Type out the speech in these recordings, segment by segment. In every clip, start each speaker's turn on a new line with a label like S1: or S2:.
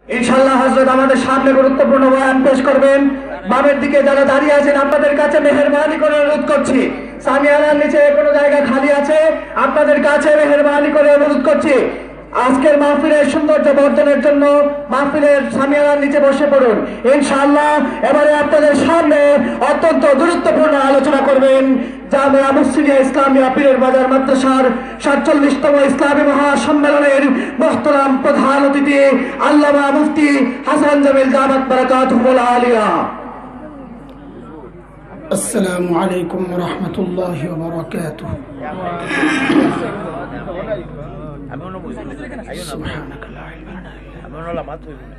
S1: ইনশাআল্লাহ হযরত আমাদের সামনে গুরুত্বপূর্ণ বয়ান পেশ করবেন। বামের দিকে যারা দাঁড়িয়ে আছেন আপনাদের কাছে মেহেরবানি করে অনুরোধ করছি, সামিয়ানার নিচে কোনো জায়গা খালি আছে, আপনাদের কাছে মেহেরবানি করে অনুরোধ করছি আজকের মাহফিলের সৌন্দর্য বর্ধনের জন্য মাহফিলের সামিয়ানার নিচে বসে পড়ুন। ইনশাআল্লাহ এবারে আপনাদের সামনে অত্যন্ত গুরুত্বপূর্ণ আলোচনা করবেন জামিয়া মুসলিয়া ইসলামিয়া পীরের বাজার মাদ্রাসার ৪৭তম ইসলামী মহাসম্মেলনের মোহতারাম প্রধান অতিথি আল্লামা মুফতি হাসান জামিল দামাত বারাকাতুহুল আলিয়া।
S2: আসসালামু আলাইকুম ওয়া রাহমাতুল্লাহি ওয়া বারাকাতুহু। সুবহানাকা লা ইলাহা ইল্লা আনতা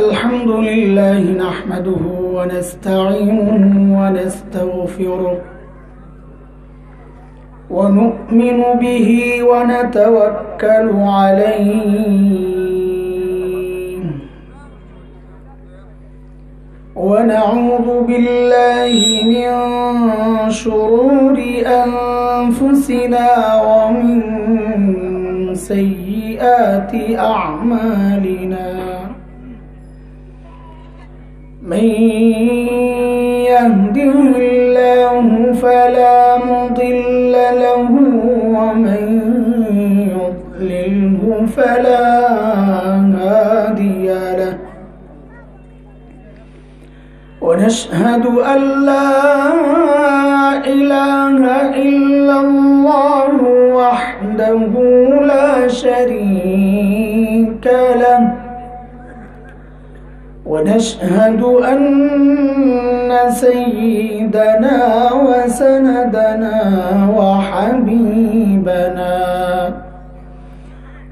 S2: الحمد لله نحمده ونستعينه ونستغفره ونؤمن به ونتوكل عليه ونعوذ بالله من شرور أنفسنا ومن سيئات أعمالنا. من يهده الله فلا مضل له ومن يضلله فلا هادي له. ونشهد أن لا إله إلا الله وحده لا شريك له. ونشهد أن سيدنا وسندنا وحبيبنا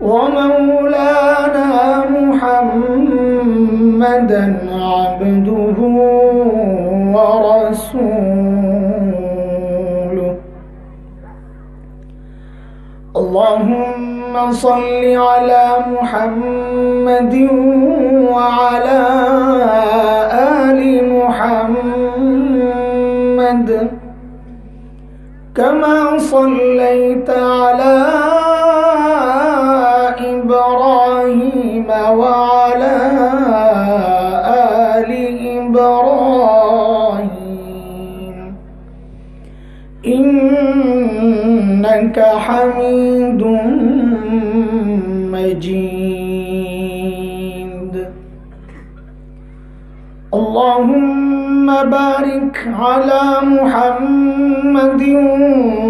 S2: ومولانا محمدا عبده ورسوله. اللهم صل على محمد وعلى آل محمد كما صليت على إبراهيم وعلى آل إبراهيم إنك حميد مجيد. اللهم بارك على محمد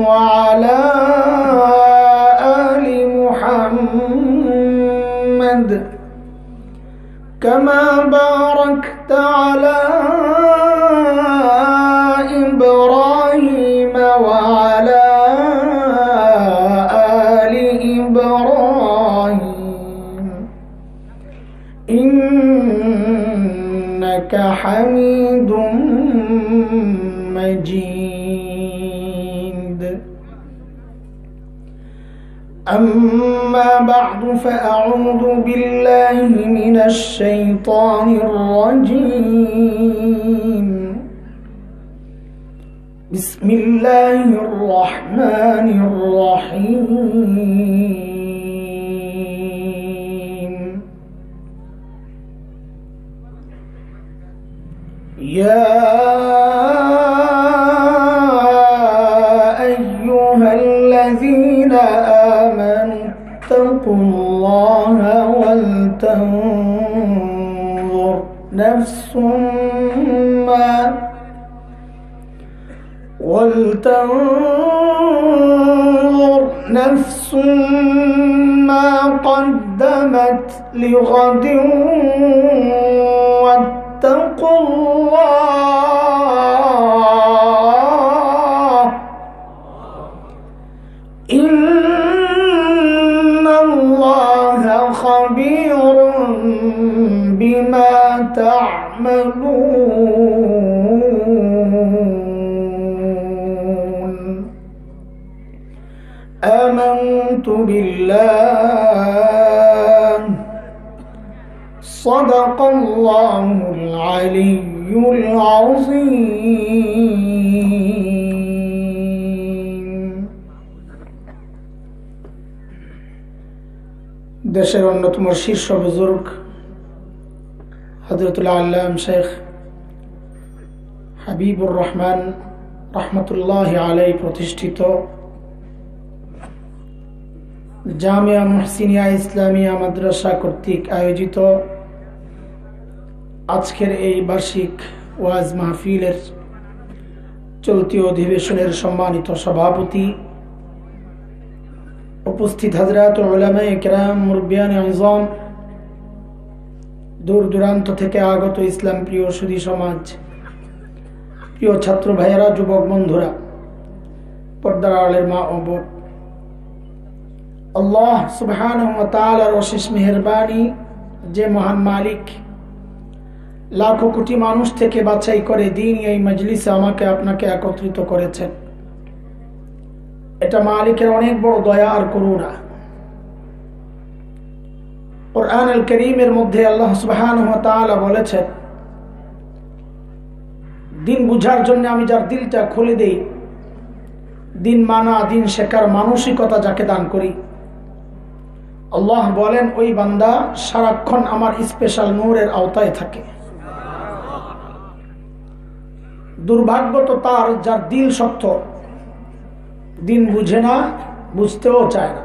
S2: وعلى آل محمد كما باركت على إبراهيم وعلى آل إبراهيم إنك حميد مجيد. أما بعد فأعوذ بالله من الشيطان الرجيم. بسم الله الرحمن الرحيم. يا أيها الذين آمنوا اتقوا الله ولتنظر نفس ما قدمت لغد واتقوا الله إن الله خبير بما تعملون. آمنت بالله صدق الله العلي العظيم দেশের অন্যতম শীর্ষ বুজুর্গ হযরতুল আল্লাম শেখ হাবিবুর রহমান রহমতুল্লাহি আলাইহি প্রতিষ্ঠিত জামিয়া মুহসিনিয়া ইসলামিয়া মাদ্রাসা কর্তৃক আয়োজিত আজকের এই বার্ষিক ওয়াজ মাহফিলের চলতি অধিবেশনের সম্মানিত সভাপতি, উপস্থিত হযরত উলামায়ে কেরাম, মুরব্বিয়ানে আযম, দূর দূরান্ত থেকে আগত ইসলাম প্রিয় সুধী সমাজ, প্রিয় ছাত্র ভাইয়েরা, যুবক বন্ধুরা, পর্দার আড়ালের মা ও বোন, আল্লাহ সুবহানাহু ওয়া তাআলার অশেষ মেহেরবানি যে মহান মালিক লাখো কোটি মানুষ থেকে বাছাই করে দিন এই মজলিসে আমাকে আপনাকে একত্রিত করেছেন, এটা মালিকের অনেক বড় দয়া আর করুণা। কুরআন আল কারীমের মধ্যে আল্লাহ সুবহানাহু ওয়া তাআলা বলেছেন, দিন বুঝার জন্য আমি যার দিলটা খুলে দেই, দিন মানা দিন শেখার মানসিকতা যাকে দান করি, আল্লাহ বলেন ওই বান্দা সারাক্ষণ আমার স্পেশাল নূরের আওতায় থাকে। দুর্ভাগ্য তো তার যার দিল শক্ত, দিন বুঝে না, বুঝতেও চায় না।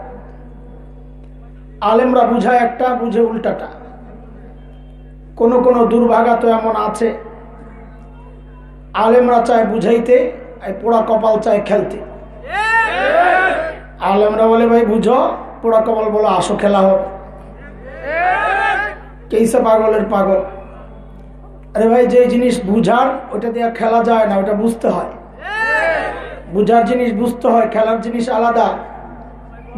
S2: আলেমরা বুঝায় একটা, বুঝে উল্টাটা। কোন কোন দুর্ভাগা তো এমন আছে, আলেমরা চায় বুঝাইতে, পোড়া কপাল চায় খেলতে। আলেমরা বলে ভাই বুঝো, পোড়া কপাল বলো আসো খেলা হোক। কেইসে পাগলের পাগল। আরে ভাই, যে জিনিস বুঝার ওটা দিয়ে খেলা যায় না, ওটা বুঝতে হয়। বুঝার জিনিস বুঝতে হয়, খেলার জিনিস আলাদা।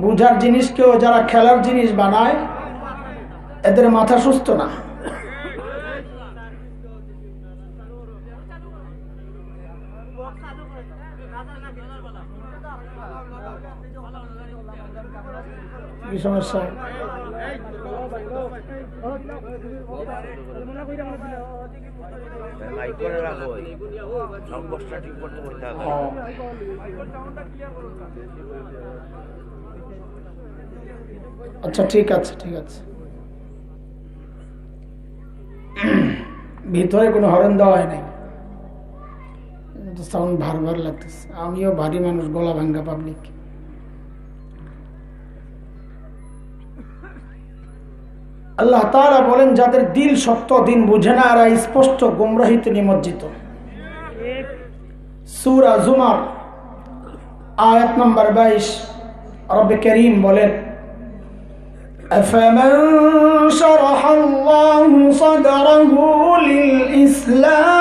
S2: বুঝার জিনিসকেও যারা খেলার জিনিস বানায় এদের মাথা সুস্থ না। কি সমস্যা? আচ্ছা ঠিক আছে, ঠিক আছে। ভিতরে কোনো হরেন দেওয়া হয় নাই, সাউন্ড ভার ভার লাগতেছে। আমিও ভারী মানুষ, গলা ভাঙ্গা পাবলিক। আল্লাহ তাআলা বলেন যাদের দিল শক্ত, দিন বুঝে না, এরা স্পষ্ট গুমরাহিতে নিমজ্জিত। সূরা জুমার আয়াত নম্বর 22 রব্বে কারীম বলেন, أفمن شرح الله صدره للإسلام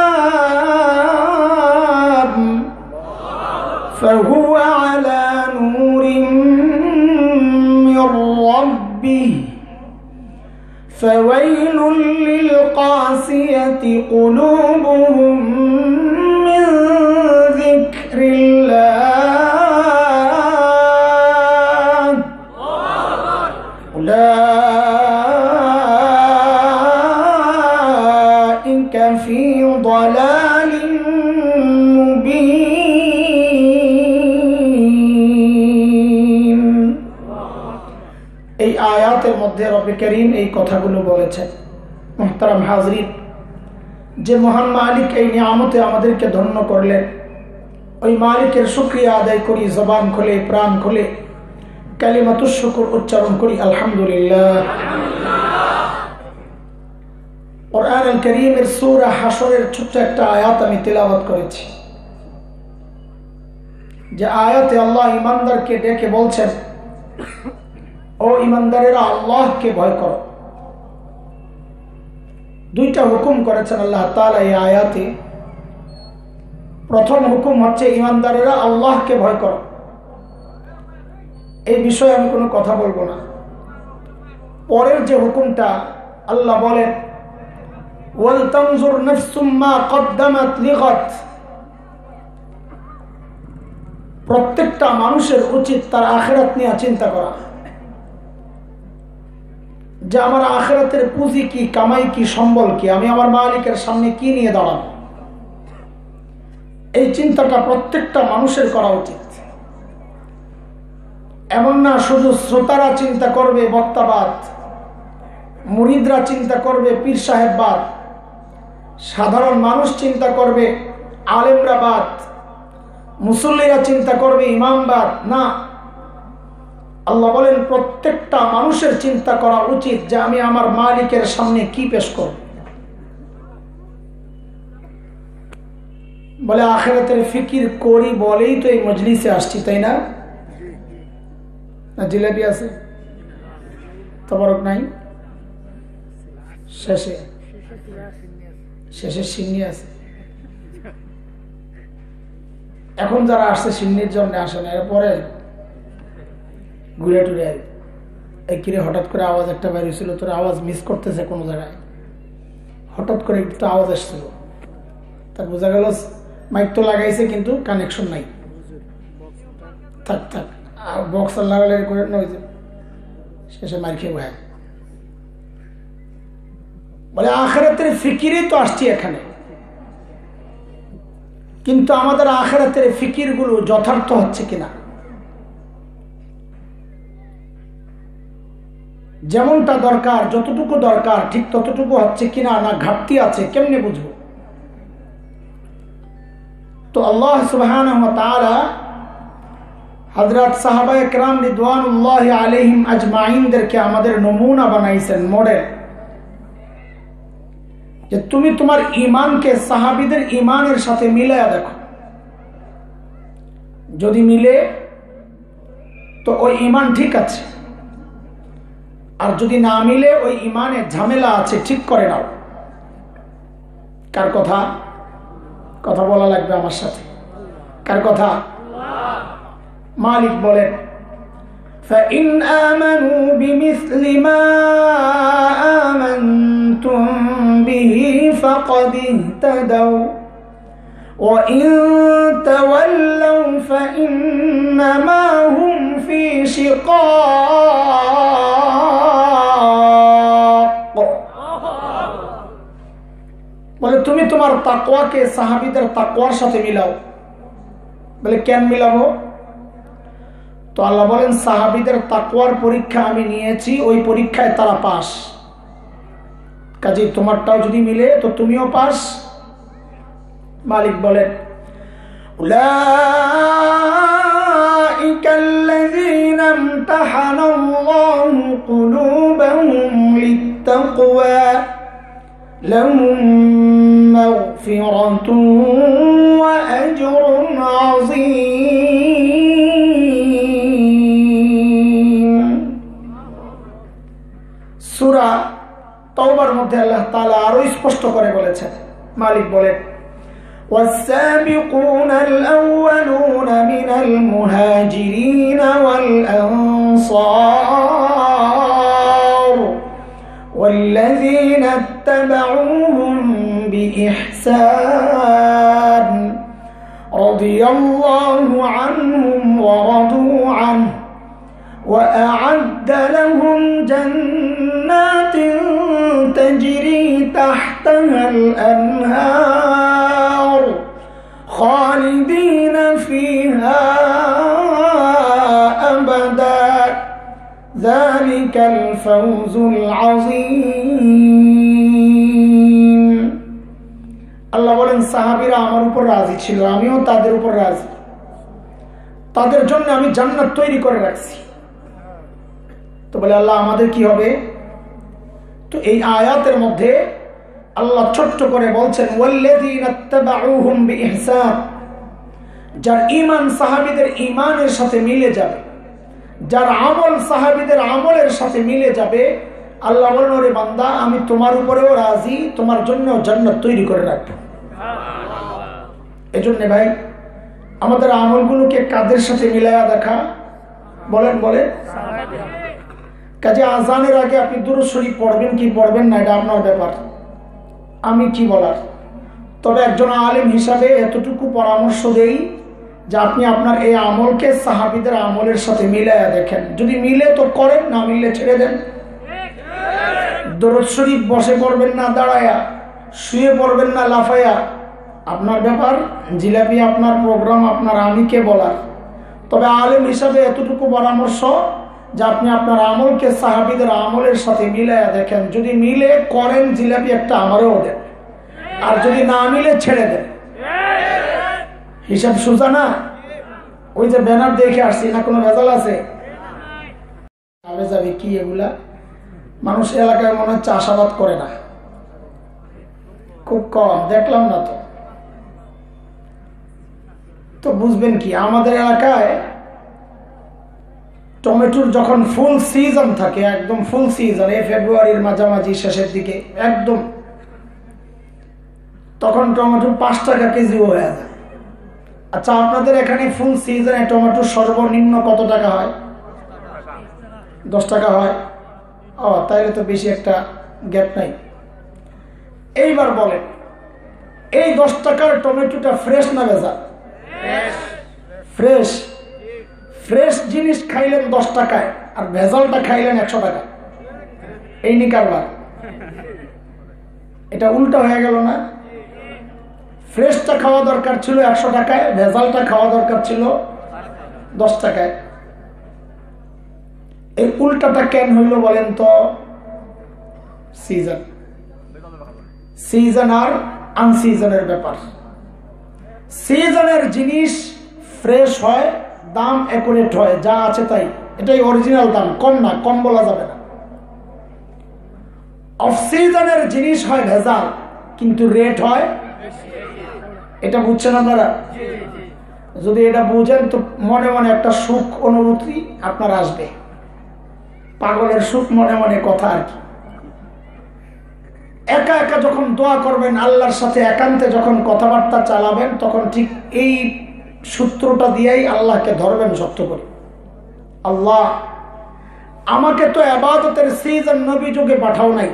S2: فهو على نور من ربه فويل للقاسية قلوبهم من ذكر الله أولئك في ضلال مبين। এই আয়াতের মধ্যে রব্বে কারীম এই কথাগুলো বলেছেন। মুহতারাম হাজরিন, যে মহান মালিক এই নিয়ামতে আমাদেরকে ধন্য করলেন, ওই মালিকের শুকরিয়া আদায় করি, জবান খুলে, প্রাণ খুলে কালিমাতুশ শুকর উচ্চারণ করি, আলহামদুলিল্লাহ। কুরআন আল কারীমের সূরা হাশরের ছোট্ট একটা আয়াত আমি তেলাওয়াত করেছি, যে আয়াতে আল্লাহ ঈমানদারকে ডেকে বলছেন, ও ঈমানদারেরা আল্লাহকে ভয় করো। দুইটা হুকুম করেছেন আল্লাহ তাআলা এই আয়াতে। প্রথম হুকুম হচ্ছে ঈমানদারেরা আল্লাহকে ভয় করো। এই বিষয়ে আমি কোনো কথা বলবো না। পরের যে হুকুমটা আল্লাহ বলেন, ওয়াল তানজুর নাফসুম মা কদ্দামাত লিগাদ, প্রত্যেকটা মানুষের উচিত তার আখিরাত নিয়ে চিন্তা করা। যে আমার আখিরাতের পুঁজি কি, কামাই কি, সম্বল কি, আমি আমার মালিকের সামনে কি নিয়ে দাঁড়াবো। এই চিন্তাটা প্রত্যেকটা মানুষের করা উচিত। এমন না শুধু শ্রোতারা চিন্তা করবে বক্তাবাদ, মুরিদরা চিন্তা করবে পীর সাহেববাদ, সাধারণ মানুষ চিন্তা করবে আলেমরাবাদ, মুসল্লিরা চিন্তা করবে ইমামবাদ। না, আল্লাহ বলেন প্রত্যেকটা মানুষের চিন্তা করা উচিত যে আমি আমার মালিকের সামনে কি পেশ করব। বলে আখিরাতের ফিকির করি বলেই তো এই মজলিসে আসছি, তাই না? না জিলাপি আছে, তবরক নাই, শেষে সিন্নি আছে। এখন যারা আসছে সিন্নির জন্য আসে না, এরপরে ঘুরে টুরে এই কিরে হঠাৎ করে আওয়াজ একটা বের হয়েছিল, তোর আওয়াজ মিস করতেছে কোনো জায়গায়, হঠাৎ করে একটু আওয়াজ আসছিল, তার বোঝা গেল মাইক তো লাগাইছে কিন্তু কানেকশন নাই। থাক থাক, আর বক্সার লাগালে করে না, ওই যে শেষে মার খেয়ে ভাই। বলে আখিরাতের ফিকিরই তো আসছি এখানে, কিন্তু আমাদের আখিরাতের ফিকির গুলো যথার্থ হচ্ছে কিনা, যেমনটা দরকার, যতটুকু দরকার ঠিক ততটুকু হচ্ছে কিনা, না ঘাটতি আছে, কেমনে বুঝবো? তো আল্লাহ সুবহানাহু ওয়া তাআলা হযরত সাহাবায়ে কেরাম রিদওয়ানুল্লাহি আলাইহিম আজমাইনদেরকে আমাদের নমুনা বানাইছেন, মডেল, যে তুমি তোমার ঈমানকে সাহাবীদের ঈমানের সাথে মিলায়া দেখো। যদি মিলে তো ওই ঈমান ঠিক আছে, আর যদি না মিলে ওই ঈমানে ঝামেলা আছে, ঠিক করে নাও। কার কথা? কথা বলা লাগবে আমার সাথে। কার কথা? মালিক বলেন فَإِنْ آمَنُوا بِمِثْلِ مَا آمَنْتُمْ بِهِ فَقَدِ اهْتَدَوْا وَإِنْ تَوَلَّوْا فَإِنَّمَا هُمْ فِي شِقَاقٍ। বলে তুমি তোমার তাকওয়াকে সাহাবীদের তাকওয়ার সাথে মিলাও। বলে কেন মিলাবো? তো আল্লাহ বলেন সাহাবীদের তাকওয়ার পরীক্ষা আমি নিয়েছি, ওই পরীক্ষায় তারা পাস, কাজেই তোমারটাও যদি মিলে তো তুমিও পাস। মালিক বলেন উলাইকাল্লাযীনা ইমতাহানাল্লাহু কুলুবাহুম লিত্তাকওয়া লাহুম মাগফিরাতুন ওয়া আজরুন আযীম। সূরা তাওবার মধ্যে আল্লাহ তাআলা আরো স্পষ্ট করে বলেছেন। মালিক বলেন والسابقون الأولون من المهاجرين والأنصار والذين اتبعوهم بإحسان رضي الله عنهم ورضوا عنه وأعد لهم جنات تجري تحتها الأنهار خالدين فيها أبدا ذلك الفوز العظيم। আল্লাহ বলেন সাহাবীরা আমার উপর রাজি ছিল, আমিও তাদের উপর রাজি, তাদের জন্য আমি জান্নাত তৈরি করে রাখছি। তো বলে আল্লাহ আমাদের কি হবে? তো এই আয়াতের মধ্যে আল্লাহ ছোট্ট করে বলছেন ওয়াল্লাযীনা ইত্তাবাউহুম বিইহসান, যার ঈমান সাহাবীদের ঈমানের সাথে মিলে যাবে, যার আমল সাহাবীদের আমলের সাথে মিলে যাবে, আল্লাহ বলেন ওরে বান্দা আমি তোমার উপরেও রাজি, তোমার জন্য জান্নাত তৈরি করে রাখবো। এজন্য ভাই আমাদের আমলগুলোকে কাদের সাথে মিলায়া দেখা, বলেন বলেন। কাজে আজানের আগে আপনি দুরূদ শরীফ পড়বেন কি পড়বেন না এটা আপনার ব্যাপার, আমি কি বলার। তবে একজন আলেম হিসাবে এতটুকু পরামর্শ দেই যে আপনি আপনার এই আমলকে সাহাবীদের আমলের সাথে মিলায়া দেখেন, যদি মিলে তো করেন, না মিললে ছেড়ে দেন। দরুদ শরীফ বসে পড়বেন না দাঁড়ায়া, শুয়ে পড়বেন না লাফায়া, আপনার ব্যাপার। জিলাপি আপনার প্রোগ্রাম, আপনার আমি কে বলার। তবে আলেম হিসাবে এতটুকু পরামর্শ যে আপনি আপনার আমলকে সাহাবীদের আমলের সাথে মিলাইয়া দেখেন, যদি মিলে করেন জিলাপি একটা আমারও দেন, আর যদি না মিলে ছেড়ে দেন। হিসাব সোজা না? ওই যে ব্যানার দেখে আসছি না, কোনো ভেজাল আছে? যাবে কি এগুলা? মানুষ এলাকায় মনে হচ্ছে চাষাবাদ করে না, খুব কম দেখলাম না। তো বুঝবেন কি, আমাদের এলাকায় টমেটোর যখন ফুল সিজন থাকে, একদম ফুল সিজন, এই ফেব্রুয়ারির মাঝামাঝি শেষের দিকে একদম, তখন টমেটো 5 টাকা কেজিও হয়ে যায়। আচ্ছা, আপনাদের এখানে ফুল সিজনে টমেটো সর্বনিম্ন কত টাকা হয়? 10 টাকা হয়। ও, তাইলে তো বেশি একটা গ্যাপ নাই। এইবার বলেন, এই 10 টাকার টমেটোটা ফ্রেশ না ভেজাল? ফ্রেশ। ফ্রেশ জিনিস খাইলেন 10 টাকায়, আর ভেজালটা খাইলেন 100 টাকা। এই নি কারবার। এটা উল্টা হয়ে গেল না? ফ্রেশটা খাওয়া দরকার ছিল 100 টাকায়, ভেজালটা খাওয়া দরকার ছিল 10 টাকায়। এই উল্টাটা কেন হইল বলেন তো? সিজন, সিজন আর আনসিজনের ব্যাপার। সিজনের জিনিস ফ্রেশ হয়, দাম অ্যাকুরেট হয়, যা আছে তাই, এটাই অরিজিনাল দাম, কম না, কম বলা যাবে না। অফ সিজনের জিনিস হয় ভেজাল, কিন্তু রেট হয়। এটা বুঝছেন আপনারা? যদি এটা বুঝেন তো মনে মনে একটা সুখ অনুভূতি আপনার আসবে। পাগলের সুখ মনে মনে কথা আর কি। একা একা যখন দোয়া করবেন, আল্লাহর সাথে একান্তে যখন কথাবার্তা চালাবেন, তখন ঠিক এই সূত্রটা দিয়েই আল্লাহকে ধরবেন শক্ত করে। আল্লাহ, আমাকে তো ইবাদতের সিজন নবী যুগে পাঠাও নাই,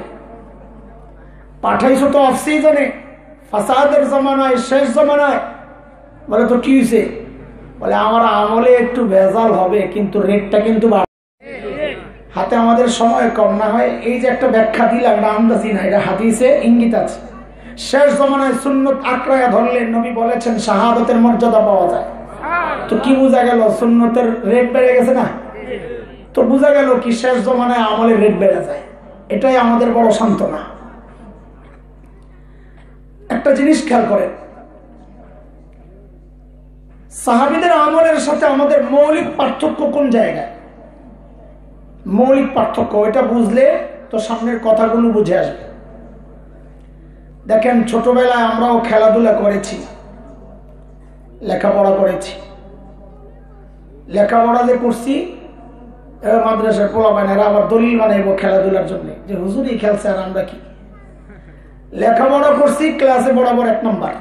S2: পাঠাইছো তো অফ সিজনে, ফাসাদের জামানায়, শেষ জামানায়। বলে তো কি হয়েছে? বলে আমার আমলে একটু ভেজাল হবে, কিন্তু রেটটা কিন্তু হাতে আমাদের সময় কম, না হয় এই যে একটা ব্যাখ্যা দিলাম, এটা আন্দাজি না, এটা হাদিসে ইঙ্গিত আছে। শেষ জমানায় সুন্নত আঁকড়ায়া ধরলে নবী বলেছেন শাহাদাতের মর্যাদা পাওয়া যায়। তো কি বোঝা গেল? সুন্নতের রেট বেড়ে গেছে না? তো বোঝা গেল কি, শেষ জমানায় আমলের রেট বেড়ে যায়। এটাই আমাদের বড় সান্ত্বনা। একটা জিনিস খেয়াল করেন, সাহাবীদের আমলের সাথে আমাদের মৌলিক পার্থক্য কোন জায়গায়? মৌলিক পার্থক্য এটা বুঝলে তো সামনের কথাগুলো বুঝে আসবে। দেখেন, ছোটবেলায় আমরাও খেলাধুলা করেছি, লেখাপড়া করেছি। লেখাপড়া যে করছি, মাদ্রাসার পোলা বানারা আবার দলিল বানাইব খেলাধুলার জন্য, যে হুজুরই খেলছে আর আমরা কি। লেখাপড়া করছি, ক্লাসে বরাবর 1 নাম্বার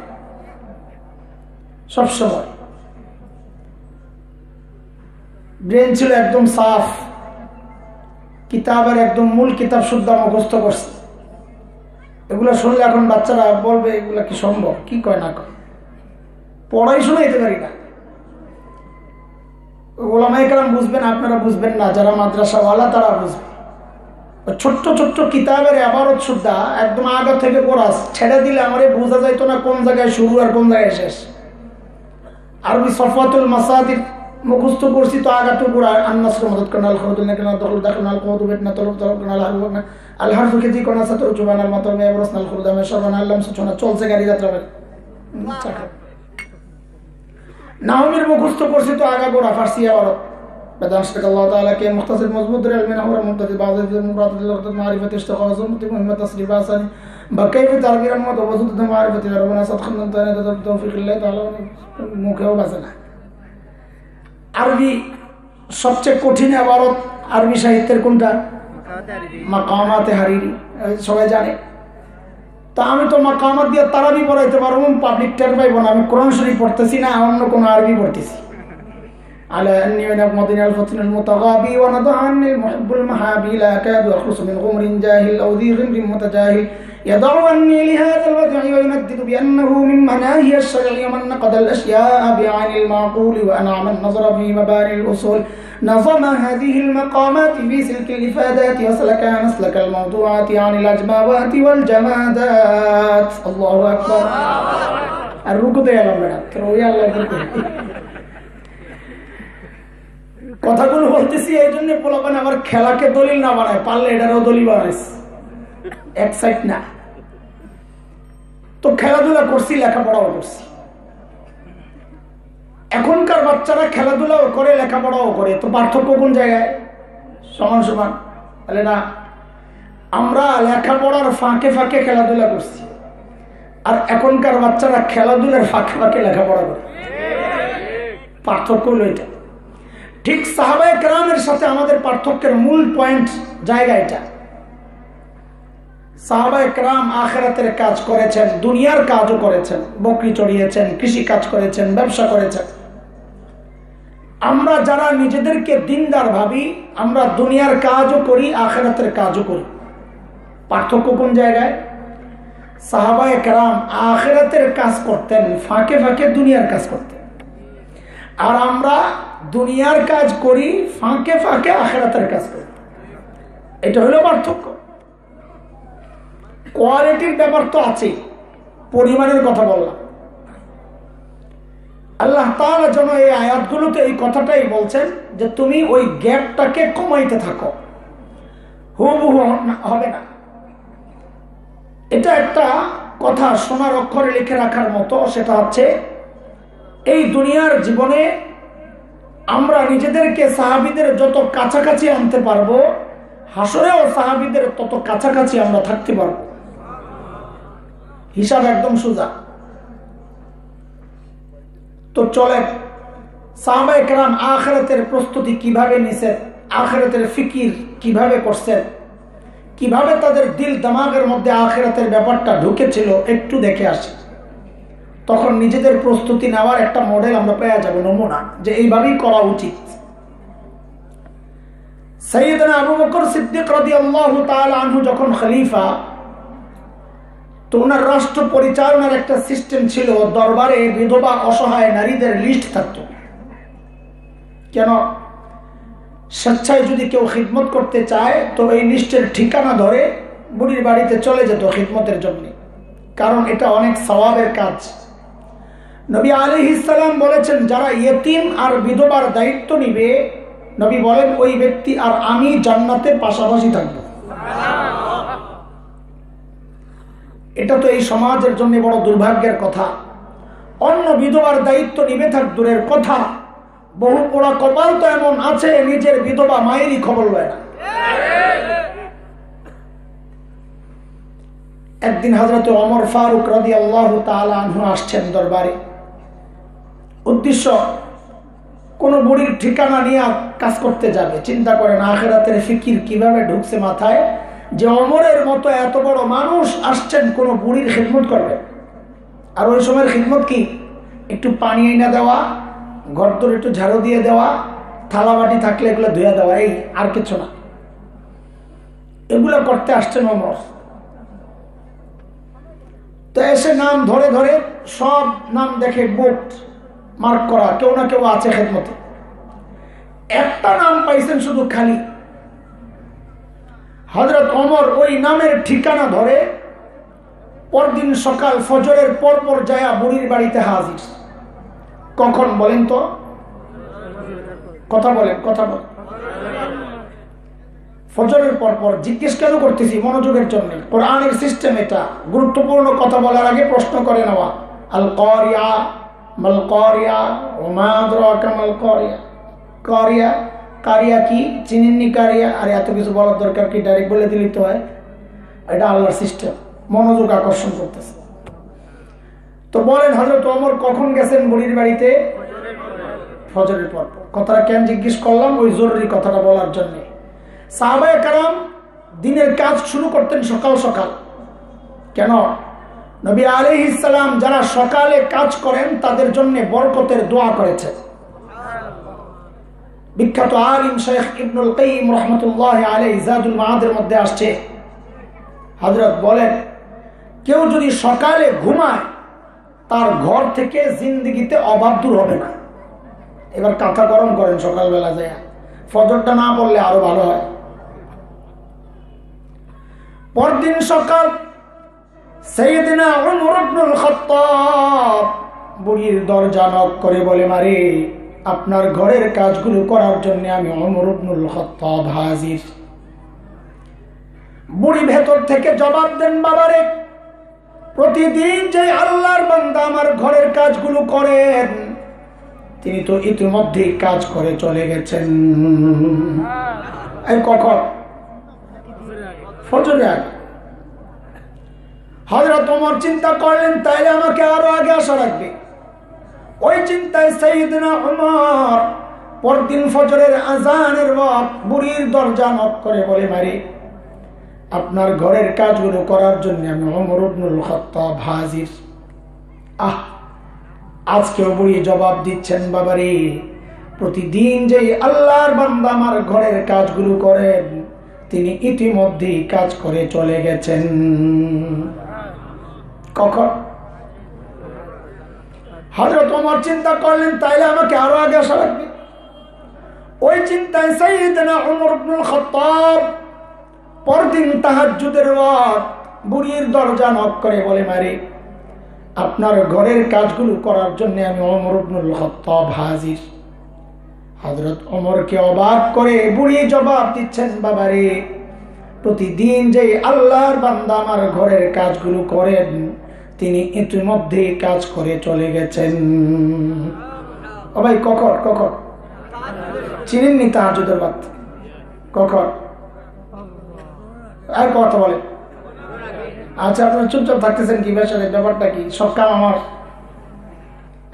S2: সবসময়। ব্রেন ছিল একদম সাফ, কিতাবের একদম মূল কিতাব শুদ্ধ মুখস্থ করছে। এগুলো শুনলে এখন বাচ্চারা বলবে এগুলা কি সম্ভব? কি কয় না কয়, পড়াই শুনাইতে পারি না। ওলামায়ে কেরাম বুঝবেন, আপনারা বুঝবেন না, যারা মাদ্রাসাওয়ালা তারা বুঝবে। ছোট্ট ছোট্ট কিতাবের ইবারত শুদ্ধা একদম আগা থেকে পড়াস, ছেড়ে দিলে আমারে বোঝা যাইতো না কোন জায়গায় শুরু আর কোন জায়গায় শেষ। আরবি সফাতুল মাসাদির মুখস্থ করছি, তো আগাটু পুরা আন্নাসর মদদ কানাল খরদুল্লাহ কানাল দখল দাখনাল কওদু বেতনা তলব তলব কানাল হাবুনা আল হারফু কেজি কোনা সাতর জুবানাল মাতর মে বরসনাল খরদামে শরবান আল্লাম সুচনা চলছে গাড়ি যাত্রা। নাহমির মুখস্থ করছি, তো আগা গোড়া ফার্সি ইবারত বেদান শেখ আল্লাহ তাআলা কে মুখতাসির মজবুত রে আলমিনা ওয়া মুনতাজি বাযি মুরাদ লিল মারিফাত ইস্তিখাযা মুতি মুহাম্মদ তাসরিফ আসানি বাকাইফ তারবির মত ওয়াজুদ মারিফাত রব্বানা সাদখান তানা তৌফিক আল্লাহ তাআলা মুখেও বাজে না। আরবি সবচেয়ে কঠিন ইবারত আরবি সাহিত্যের কোনটা? মাকামাতে হারিরি, সবাই জানে। তা আমি তো মাকামাত দিয়ে তারাবি পড়াইতে পারবো, পাবলিক টের পাইব না। আমি কোরআন শরীফ পড়তেছি না, অন্য কোনো আরবি পড়তেছি। আলা আন্নি ওয়া নাকমাদিনাল ফাতিনুল মুতাগাবি ওয়া নাদআনি মুহিব্বুল মাহাবি লা কাদু আখলুসু মিন গুমরিন জাহিল আও যী গিমরিন মুতাজাহিল يدع عني لهذا الوضع ويندد بأنه من مناهي الشرع ومن نقد الأشياء بعين المعقول وأنعم النظر في مباني الأصول نظم هذه المقامات في سلك الإفادات وسلك مسلك الموضوعات عن الأجماوات والجمادات. الله أكبر. الركض يا لمنا كرويا الله يكرمك কথাগুলো বলতেছি এই জন্য পোলাপান আবার খেলাকে দলিল না বানায়, পারলে এটারও দলিল বানাইছে এক সাইড না। তো খেলাধুলা করছি, লেখাপড়াও করছি। এখনকার বাচ্চারা খেলাধুলাও করে লেখাপড়াও করে, তো পার্থক্য কোন জায়গায়? সমান সমান তাহলে না? আমরা লেখাপড়ার ফাঁকে ফাঁকে খেলাধুলা করছি, আর এখনকার বাচ্চারা খেলাধুলার ফাঁকে ফাঁকে লেখাপড়া করে। পার্থক্য হলো এটা। ঠিক সাহাবায়ে কেরামের সাথে আমাদের পার্থক্যের মূল পয়েন্ট জায়গা এটা। সাহাবায়ে কেরাম আখিরাতের কাজ করেছেন, দুনিয়ার কাজও করেছেন, বকরি চড়িয়েছেন, কৃষি কাজ করেছেন, ব্যবসা করেছেন। আমরা যারা নিজেদেরকে দিনদার ভাবি, আমরা দুনিয়ার কাজও করি, আখিরাতের কাজও করি। পার্থক্য কোন জায়গায়? সাহাবায়ে কেরাম আখিরাতের কাজ করতেন, ফাঁকে ফাঁকে দুনিয়ার কাজ করতেন, আর আমরা দুনিয়ার কাজ করি, ফাঁকে ফাঁকে আখিরাতের কাজ করি। এটা হলো পার্থক্য। কোয়ালিটির ব্যাপার তো আছে, পরিমাণের কথা বললাম। আল্লাহ তাআলা যেন এই আয়াতগুলোতে এই কথাটাই বলছেন যে তুমি ওই গ্যাপটাকে কমাইতে থাকো, হুবহু হবে না। এটা একটা কথা সোনার অক্ষরে লিখে রাখার মতো। সেটা হচ্ছে এই দুনিয়ার জীবনে আমরা নিজেদেরকে সাহাবীদের যত কাছাকাছি আনতে পারবো, হাসরেও সাহাবীদের তত কাছাকাছি আমরা থাকতে পারবো। হিসাব একদম সোজা। তো চলে সাহাবায়ে কেরাম আখিরাতের প্রস্তুতি কিভাবে নিছেন, আখিরাতের ফিকির কিভাবে করছেন, কিভাবে তাদের দিল দিমাগের মধ্যে আখিরাতের ব্যাপারটা ঢুকেছিল, একটু দেখে আসি। তখন নিজেদের প্রস্তুতি নেওয়ার একটা মডেল আমরা পেয়ে যাব, নমুনা, যে এইভাবেই করা উচিত। সাইয়েদনা আবু বকর সিদ্দিক রাদিয়াল্লাহু তাআলা আনহু যখন খলিফা, তো ওনার রাষ্ট্র পরিচালনার একটা সিস্টেম ছিল। দরবারে বিধবা অসহায় নারীদের লিস্ট থাকত। কেন? স্বেচ্ছায় যদি কেউ খিদমত করতে চায় তো এই লিস্টের ঠিকানা ধরে বুড়ির বাড়িতে চলে যেত খিদমতের জন্য, কারণ এটা অনেক সওয়াবের কাজ। নবী আলাইহিস সালাম বলেছেন, যারা ইয়েতিম আর বিধবার দায়িত্ব নিবে, নবী বলেন ওই ব্যক্তি আর আমি জান্নাতে পাশাপাশি থাকব। এটা তো এই সমাজের জন্য বড় দুর্ভাগ্যের কথা। অন্য বিধবার দায়িত্ব নিবে থাক দূরের কথা, বহু পোড়া কপাল তো এমন আছে নিজের বিধবা মায়েরই খবর লয় না। একদিন হযরত ওমর ফারুক রাদিয়াল্লাহু তাআলা আনহু আসছেন দরবারে। উদ্দেশ্য কোন বুড়ির ঠিকানা নিয়ে কাজ করতে যাবে। চিন্তা করেন আখিরাতের ফিকির কিভাবে ঢুকছে মাথায়, যে ওমরের মতো এত বড় মানুষ আসছেন কোন বুড়ির খিদমত করবে। আর ওই সময়ের খিদমত কি? একটু পানি এনে দেওয়া, ঘর তোর একটু ঝাড়ু দিয়ে দেওয়া, থালা বাটি থাকলে এগুলো ধুয়ে দেওয়া, এই আর কিছু না। এগুলো করতে আসছেন ওমর। তো এসে নাম ধরে ধরে সব নাম দেখে বুট মার্ক করা, কেউ না কেউ আছে খেদমতে। একটা নাম পাইছেন শুধু খালি। হযরত ওমর ওই নামের ঠিকানা ধরে পরদিন সকাল ফজরের পর যায়া বুড়ির বাড়িতে হাজির। কখন বলেন তো? কথা বলেন। ফজরের পর। জিজ্ঞেস কেন করতেছি? মনোযোগের জন্য। কোরআনের সিস্টেম এটা। গুরুত্বপূর্ণ কথা বলার আগে প্রশ্ন করে নেওয়া। আল কারিয়া মাল কারিয়া ওমা আদরাকা মাল কারিয়া। কারিয়া কি? চিনেননি কারিয়া? আর এত কিছু বলার দরকার কি? ডাইরেক্ট বলে দিলেই তো হয়। এটা আল্লাহর সিস্টেম, মনোযোগ আকর্ষণ করতেছে। তো বলেন হযরত ওমর কখন গেছেন বুড়ির বাড়িতে? ফজরের পর। কথাটা কেন জিজ্ঞেস করলাম? ওই জরুরি কথাটা বলার জন্য। সাহাবায়ে কেরাম দিনের কাজ শুরু করতেন সকাল সকাল। কেন? নবী আলাইহিস সালাম যারা সকালে কাজ করেন তাদের জন্য বরকতের দোয়া করেছেন। বিখ্যাত আলিম শেখ ইবনুল কাইয়িম রাহমাতুল্লাহি আলাইহি জাদুল মাআদের মধ্যে আসছে, হযরত বলেন কেউ যদি সকালে ঘুমায় তার ঘর থেকে জিন্দিগিতে অভাব দূর হবে না। এবার কাঁথা গরম করেন সকালবেলা যায়, ফজরটা না পড়লে আরো ভালো হয়। পরদিন সকাল সাইয়েদনা উমর ইবনুল খাত্তাব বুড়ির দরজা নক করে বলে, মারে আপনার ঘরের কাজগুলো করার জন্য আমি উমর ইবনুল খাত্তাব হাজির। বুড়ি ভেতর থেকে জবাব দেন, বাবারে প্রতিদিন যে আল্লাহর বান্দা আমার ঘরের কাজগুলো করেন তিনি তো ইতিমধ্যেই কাজ করে চলে গেছেন। এই কখন? ফজরের আগে। হযরত ওমর চিন্তা করলেন তাইলে আমাকে আরো আগে আসা লাগবে। ওই চিন্তায় সাইয়েদনা ওমর পরদিন ফজরের আজানের ওয়াক্ত বুড়ির দরজা নক করে বলে, মারি আপনার ঘরের কাজগুলো করার জন্য আমি ওমর ইবনুল খাত্তাব হাজির। আজকেও বুড়ি জবাব দিচ্ছেন, বাবারে প্রতিদিন যে আল্লাহর বান্দা আমার ঘরের কাজগুলো করেন তিনি ইতিমধ্যেই কাজ করে চলে গেছেন। কখন? হযরত ওমর চিন্তা করলেন তাইলে আমাকে আরো আগে আসা লাগবে। ওই চিন্তায় সাইয়েদনা ওমর ইবনুল খাত্তাব পরদিন তাহাজ্জুদের ওয়াক্ত বুড়ির দরজা নক করে বলে, মারে আপনার ঘরের কাজগুলো করার জন্য আমি ওমর ইবনুল খাত্তাব হাজির। হযরত ওমরকে অবাক করে বুড়ি জবাব দিচ্ছেন, বাবারে প্রতিদিন যে আল্লাহর বান্দা আমার ঘরের কাজগুলো করেন তিনি ইতিমধ্যেই কাজ করে চলে গেছেন। ও ভাই কখন কখন চিনেননি তাহাজ্জুদের ওয়াক্ত? কখন? আর কথা বলে। আচ্ছা আপনারা চুপচাপ থাকতেছেন কি? ব্যাপারটা কি? সব কাম আমার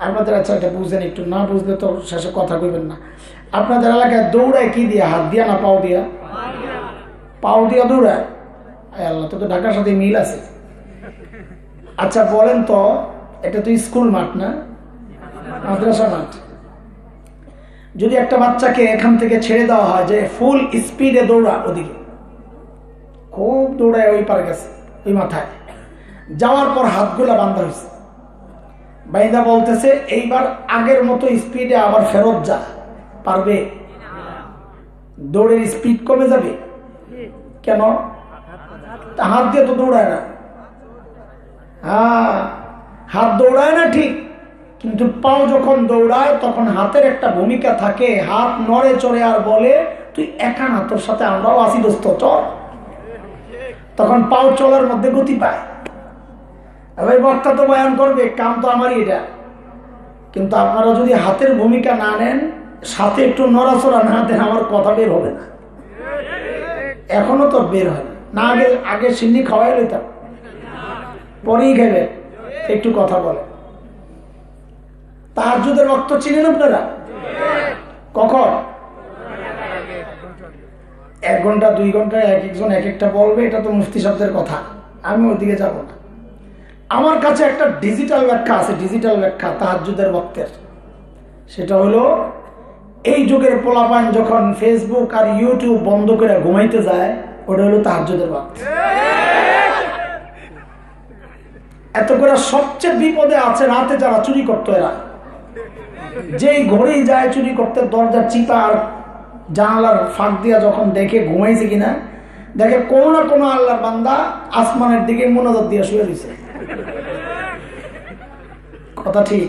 S2: আপনাদের। আচ্ছা এটা বুঝেন, একটু না বুঝলে তো শেষে কথা কইবেন না। আপনাদের এলাকায় দৌড়ায় কি দিয়া? হাত দিয়া না পাও দিয়া? পাও দিয়া দৌড়ায়? আল্লাহ, তো ঢাকার সাথে মিল আছে। আচ্ছা বলেন তো, এটা তো স্কুল মাঠ না মাদ্রাসা মাঠ, যদি একটা বাচ্চাকে এখান থেকে ছেড়ে দেওয়া হয় যে ফুল স্পিডে দৌড়া, ওদিকে খুব দৌড়ায় ওই পার গেছে, ওই মাথায় যাওয়ার পর হাতগুলা বান্ধা হয়েছে, বাইদা বলতেছে এইবার আগের মতো স্পিডে আবার ফেরত যা, পারবে? দৌড়ের স্পিড কমে যাবে কেন? হাত দিয়ে তো দৌড়ায় না। হ্যাঁ, হাত দৌড়ায় না ঠিক, কিন্তু পাও যখন দৌড়ায় তখন হাতের একটা ভূমিকা থাকে। হাত নড়ে চড়ে আর বলে তুই একা না, তোর সাথে আমরাও আসি দোস্ত, চল। তখন পাও চলার মধ্যে গতি পায়। এবার বক্তা তো বয়ান করবে, কাম তো আমারই এটা, কিন্তু আপনারা যদি হাতের ভূমিকা না নেন, সাথে একটু নড়াচড়া না দেন, আমার কথা বের হবে না। এখনো তো বের হয় না। আগে আগে সিন্নি খাওয়াই লইতাম, পরেই খাইবে, একটু কথা বলে। তাহাজ্জুদের ওয়াক্ত চিনেন আপনারা? কখন? 1 ঘন্টা 2 ঘন্টা এক একজন এক একটা বলবে, এটা তো মুফতি সাহেবদের কথা, আমি ওইদিকে যাব না। আমার কাছে একটা ডিজিটাল ব্যাখ্যা আছে, ডিজিটাল ব্যাখ্যা তাহাজ্জুদের ওয়াক্তের। সেটা হলো এই যুগের পোলাপান যখন ফেসবুক আর ইউটিউব বন্ধ করে ঘুমাইতে যায়, ওটা হলো তাহাজ্জুদের ওয়াক্ত। এত করে সবচেয়ে বিপদে আছে রাতে যারা চুরি করতো, এরা যেই ঘরেই যায় চুরি করতে, দরজার চিপা আর জানালার ফাঁক দিয়া যখন দেখে ঘুমাইছে কিনা, দেখে কোনো না কোনো আল্লাহর বান্দা আসমানের দিকে মোনাজাত দিয়ে শুয়ে রয়েছে। কথা ঠিক?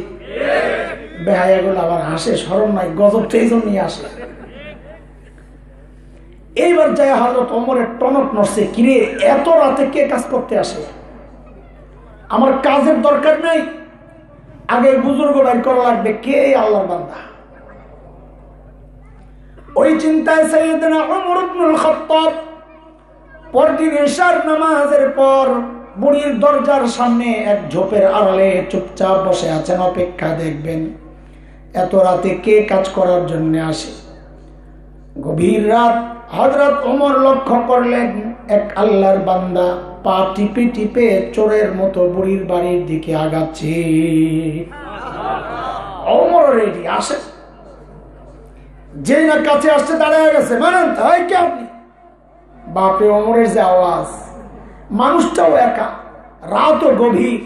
S2: বেহায়াগুলো আবার হাসে, শরম নাই, গজব তো এই জন্যই আসে। এইবার যায় হযরত ওমরের টনক নড়ছে, কিরে এত রাতে কে কাজ করতে আসে? আমার কাজের দরকার নাই, আগে বুজুর্গ বাইর করা লাগবে, কে আল্লাহর বান্দা। ওই চিন্তায় সাইয়েদনা ওমর ইবনুল খাত্তাব পরদিন ইশার নামাজের পর বুড়ির দরজার সামনে এক ঝোপের আড়ালে চুপচাপ বসে আছেন, অপেক্ষা দেখবেন এত রাতে কে কাজ করার জন্য আসে। গভীর রাত, হযরত ওমর লক্ষ্য করলেন এক আল্লাহর বান্দা পা টিপে টিপে চোরের মতো বুড়ির বাড়ির দিকে আগাচ্ছে। ওমর রেডি, আসে। যেই না কাছে আসছে দাঁড়ায় গেছে, মানেন তাই কে আপনি? বাপরে, ওমরের যে আওয়াজ, মানুষটাও একা, রাতও গভীর,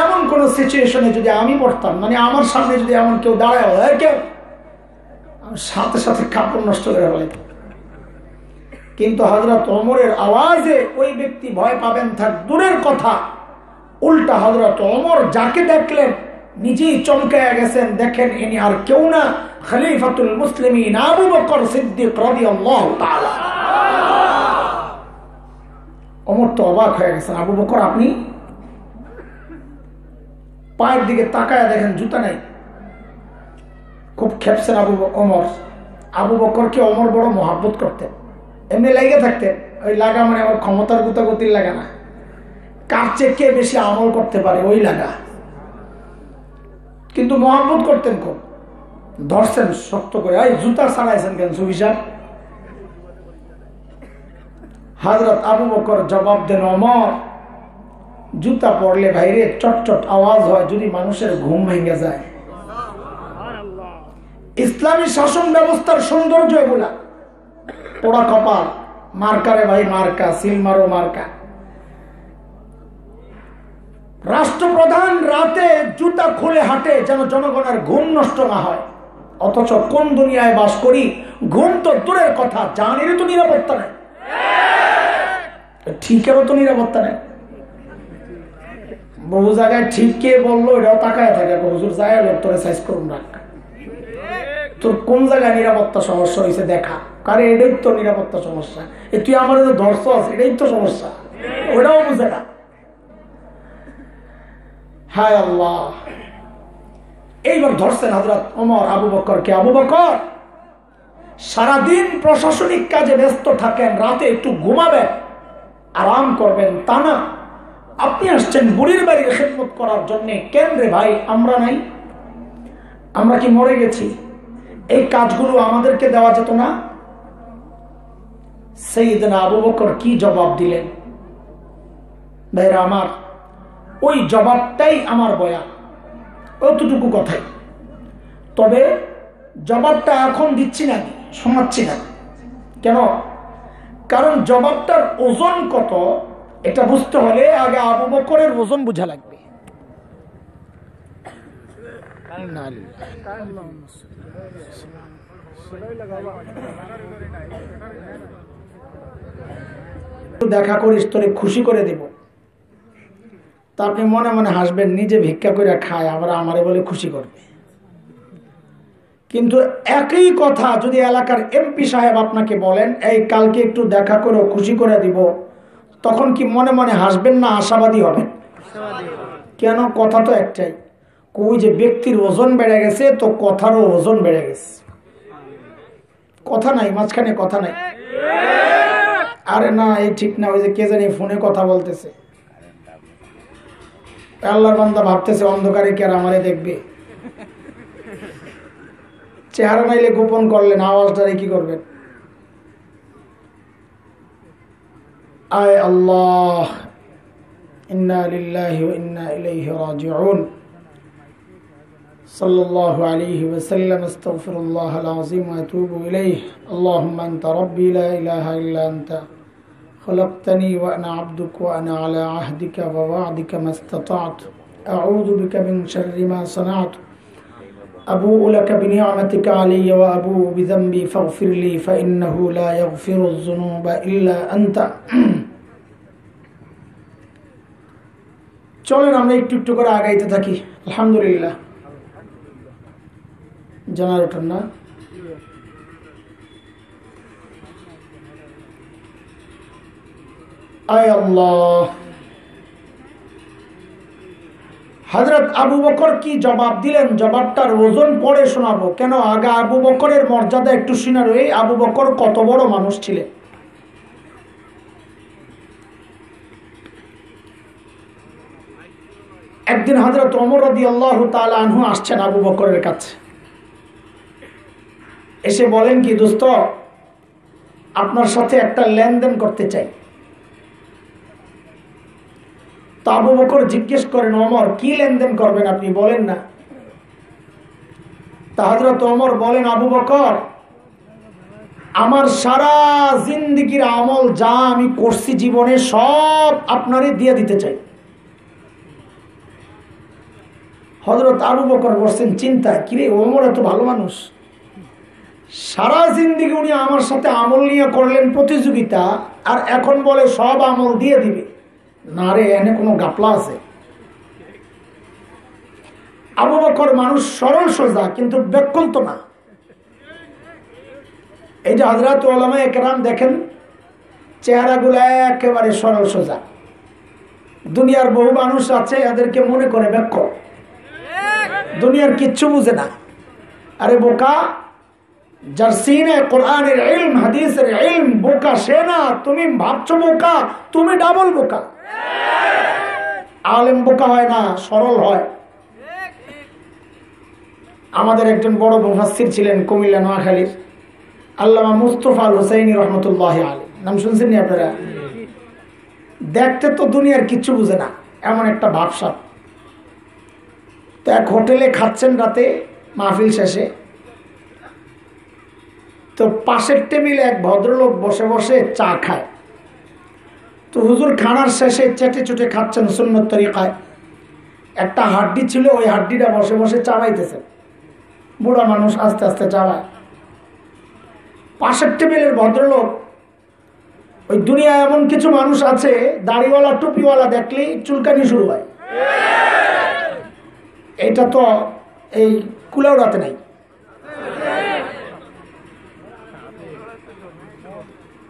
S2: এমন কোন সিচুয়েশনে যদি আমি পড়তাম, মানে আমার সামনে যদি এমন কেউ দাঁড়ায় কেউ, আমি সাথে সাথে কাপড় নষ্ট করে ফেলাইতাম। কিন্তু হযরত ওমরের আওয়াজে ওই ব্যক্তি ভয় পাবেন থাক দূরের কথা, উল্টা হযরত ওমর যাকে দেখলেন নিজেই চমকায়া গেছেন, দেখেন ইনি আর কেউ না, খলিফাতুল মুসলিমিন আবু বকর সিদ্দিক রাদিয়াল্লাহু তাআলা। ওমর তো অবাক হয়ে গেছেন, আবু বকর আপনি? পায়ের দিকে তাকায়া দেখেন জুতা নাই। খুব খেপছেন ওমর। আবু বকরকে ওমর বড় মহব্বত করতেন, এমনি লেগে থাকতেন। ওই লাগা মানে আমার ক্ষমতার গুতাগুতির লাগা না, কার চেয়ে কে বেশি আমল করতে পারে ওই লাগা। কিন্তু মহব্বত করতেন খুব। ধরছেন শক্ত করে, এই জুতা ছাড়াইছেন কেন সুবিশাল? হযরত আবু বকর জবাব দেন, ওমর জুতা পড়লে ভাইরে চটচট আওয়াজ হয়, যদি মানুষের ঘুম ভেঙে যায়। ইসলামী শাসন ব্যবস্থার সৌন্দর্য এগুলা। পোড়া কপাল, মার্কারে ভাই মার্কা, সিল মারো মার্কা। রাষ্ট্রপ্রধান রাতে জুতা খুলে হাঁটে যেন জনগণের ঘুম নষ্ট না হয়, অথচ কোন দুনিয়ায় বাস করি, ঘুম তো দূরের কথা, জানেরও তো নিরাপত্তা নেই, ঠিকেরও তো নিরাপত্তা নেই। বহু জায়গায় ঠিক কে বললো এটাও তাকায় থাকে, হুজুর যায় লোক তোরে সাইজ করুন রাখ, তোর কোন জায়গায় নিরাপত্তা সমস্যা হয়েছে দেখা, কারে এটাই তো নিরাপত্তা সমস্যা, তুই আমার যে ধর্ষস এটাই তো সমস্যা, ওটাও বুঝে না। হায় আল্লাহ। এইবার ধরছেন হযরত ওমর আবু বকরকে। আবু বকর সারাদিন প্রশাসনিক কাজে ব্যস্ত থাকেন, রাতে একটু ঘুমাবেন, আরাম করবেন তা না, আপনি আসছেন বুড়ির বাড়ির খেদমত করার জন্য। কেন রে ভাই, আমরা নাই? আমরা কি মরে গেছি? এই কাজগুলো আমাদেরকে দেওয়া যেত না? সাইয়েদনা আবু বকর কি জবাব দিলেন ভাইরা আমার, ওই জবাবটাই আমার বয়ান, অতটুকু কথাই। তবে জবাবটা এখন দিচ্ছি না, শোনাচ্ছি না। কেন? কারণ জবাবটার ওজন কত এটা বুঝতে হলে আগে আবু বকরের ওজন বোঝা লাগবে। দেখা করিস, তোরে খুশি করে দেব। তা আপনি মনে মনে হাসবেন, নিজে ভিক্ষা করে খায় আবার আমারে বলে খুশি করবে। কিন্তু একই কথা যদি এলাকার এমপি সাহেব আপনাকে বলেন, এই কালকে একটু দেখা করে খুশি করে দিব, তখন কি মনে মনে হাসবেন না আশাবাদী হবেন? কেন? কথা তো একটাই, ওই যে ব্যক্তির ওজন বেড়ে গেছে তো কথারও ওজন বেড়ে গেছে। কথা নাই মাঝখানে, কথা নাই। আরে না, এই ঠিক না, ওই যে কে জানি ফোনে কথা বলতেছে, আল্লাহর বান্দা ভাবতেছে অন্ধকারে কে আর আমারে দেখবে। চেহারা নাইলে গোপন করলেন, আওয়াজটারে কি করবেন? আয় আল্লাহ, ইন্না লিল্লাহি ওয়া ইন্না ইলাইহি রাজিউন। সাল্লাল্লাহু আলাইহি ওয়া সাল্লাম। আস্তাগফিরুল্লাহাল আযীম ওয়া আতুবু ইলাইহি। আল্লাহুম্মা আনতা রাব্বি লা ইলাহা ইল্লা আনতা خلقتني وأنا عبدك وأنا على عهدك ووعدك ما استطعت أعوذ بك من شر ما صنعت أبوء لك بنعمتك علي وأبوء بذنبي فاغفر لي فإنه لا يغفر الذنوب إلا أنت। চলেন আমরা একটু একটু করে আগাইতে থাকি। আলহামদুলিল্লাহ। জেনারেটর না, আয় আল্লাহ। হযরত আবু বকর কি জবাব দিলেন, জবাবটার ওজন পরে শোনাবো। কেন? আগে আবু বকরের মর্যাদা একটু শোনার। এই আবু বকর কত বড় মানুষ ছিলেন। একদিন হযরত ওমর রাদিয়াল্লাহু তাআলা আনহু আসছেন আবু বকরের কাছে, এসে বলেন কি, দোস্ত আপনার সাথে একটা লেনদেন করতে চাই। তো আবু বকর জিজ্ঞেস করেন, ওমর কি লেনদেন করবেন আপনি বলেন না। তা হযরত ওমর বলেন, আবু বকর আমার সারা জিন্দেগির আমল যা আমি করছি জীবনে সব আপনারই দিয়ে দিতে চাই। হযরত আবু বকর বলছেন চিন্তায়, কিরে ওমর এত ভালো মানুষ, সারা জিন্দেগি উনি আমার সাথে আমল নিয়ে করলেন প্রতিযোগিতা, আর এখন বলে সব আমল দিয়ে দিবে। না রে, এনে কোনো গাপলা আছে? আবু বকর মানুষ সরল সোজা, কিন্তু ব্যাকুল তো না। এই যে হযরত উলামায়ে কেরাম দেখেন, চেহারাগুলো একেবারে সরল সোজা। দুনিয়ার বহু মানুষ আছে, এদেরকে মনে করে ব্যাকুল, দুনিয়ার কিচ্ছু বুঝে না। আরে বোকা, যার সিনে কোরআনের ইলম হাদিসের ইলম, বোকা সে না, তুমি ভাবছো বোকা, তুমি ডাবল বোকা। আলেম বোকা হয় না, সরল হয়। আমাদের একজন বড় মুফাসসির ছিলেন কুমিল্লা নোয়াখালীর, আল্লামা মুস্তাফা আল হুসাইনি রহমতুল্লাহি আলাইহি। নাম শুনছেন নি আপনারা? দেখতে তো দুনিয়ার কিচ্ছু বুঝে না, এমন একটা ভাবসাব। তো এক হোটেলে খাচ্ছেন রাতে মাহফিল শেষে, তো পাশের টেবিলে এক ভদ্রলোক বসে বসে চা খায়। তো হুজুর খানার শেষে চেটে চুটে খাচ্ছেন সুন্নত তরিকায়। একটা হাড্ডি ছিল, ওই হাড্ডিটা বসে বসে চাবাইতেছে। বুড়া মানুষ আস্তে আস্তে চাবায়। পাশের টেবিলের ভদ্রলোক, ওই দুনিয়ায় এমন কিছু মানুষ আছে দাড়িওয়ালা টুপিওয়ালা দেখলেই চুলকানি শুরু হয়, এটা তো এই কুলাউড়াতে নাই।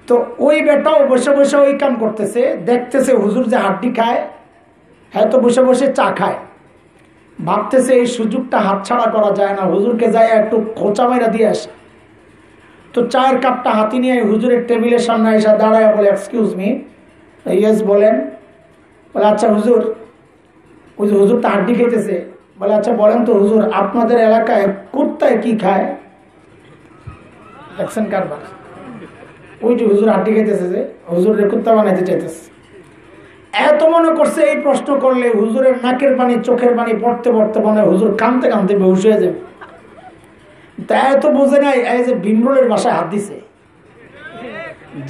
S2: তো ওই বেটাও বসে বসে ওই কাম করতেছে, দেখতেছে হুজুর যে হাড্ডি খায়, হ্যাঁ তো বসে বসে চা খায়, ভাবতেছে এই সুযোগটা হাতছাড়া করা যায় না, হুজুরকে যায় একটু খোঁচা মাইরা দিয়ে আসে। তো চায়ের কাপটা হাতি নিয়ে হুজুরের টেবিলের সামনে এসে দাঁড়ায় বলে, এক্সকিউজ মি। ইয়েস বলেন। বলে আচ্ছা হুজুর, ওই যে হুজুরটা হাড্ডি খেতেছে, বলে আচ্ছা বলেন তো হুজুর, আপনাদের এলাকায় কুত্তায় কি খায়? দেখছেন কারবার? ওই যে হুজুর হাড্ডি খেতেছে, যে হুজুরের কুত্তা বানাইতে চাইতেছে। এত মনে করছে এই প্রশ্ন করলে হুজুরের নাকের পানি চোখের পানি পড়তে পড়তে মনে হয় হুজুর কাঁদতে কাঁদতে বেহুশ হয়ে যাবে। তাই তো বোঝে নাই এই যে ভিমরুলের বাসায় হাত দিছে।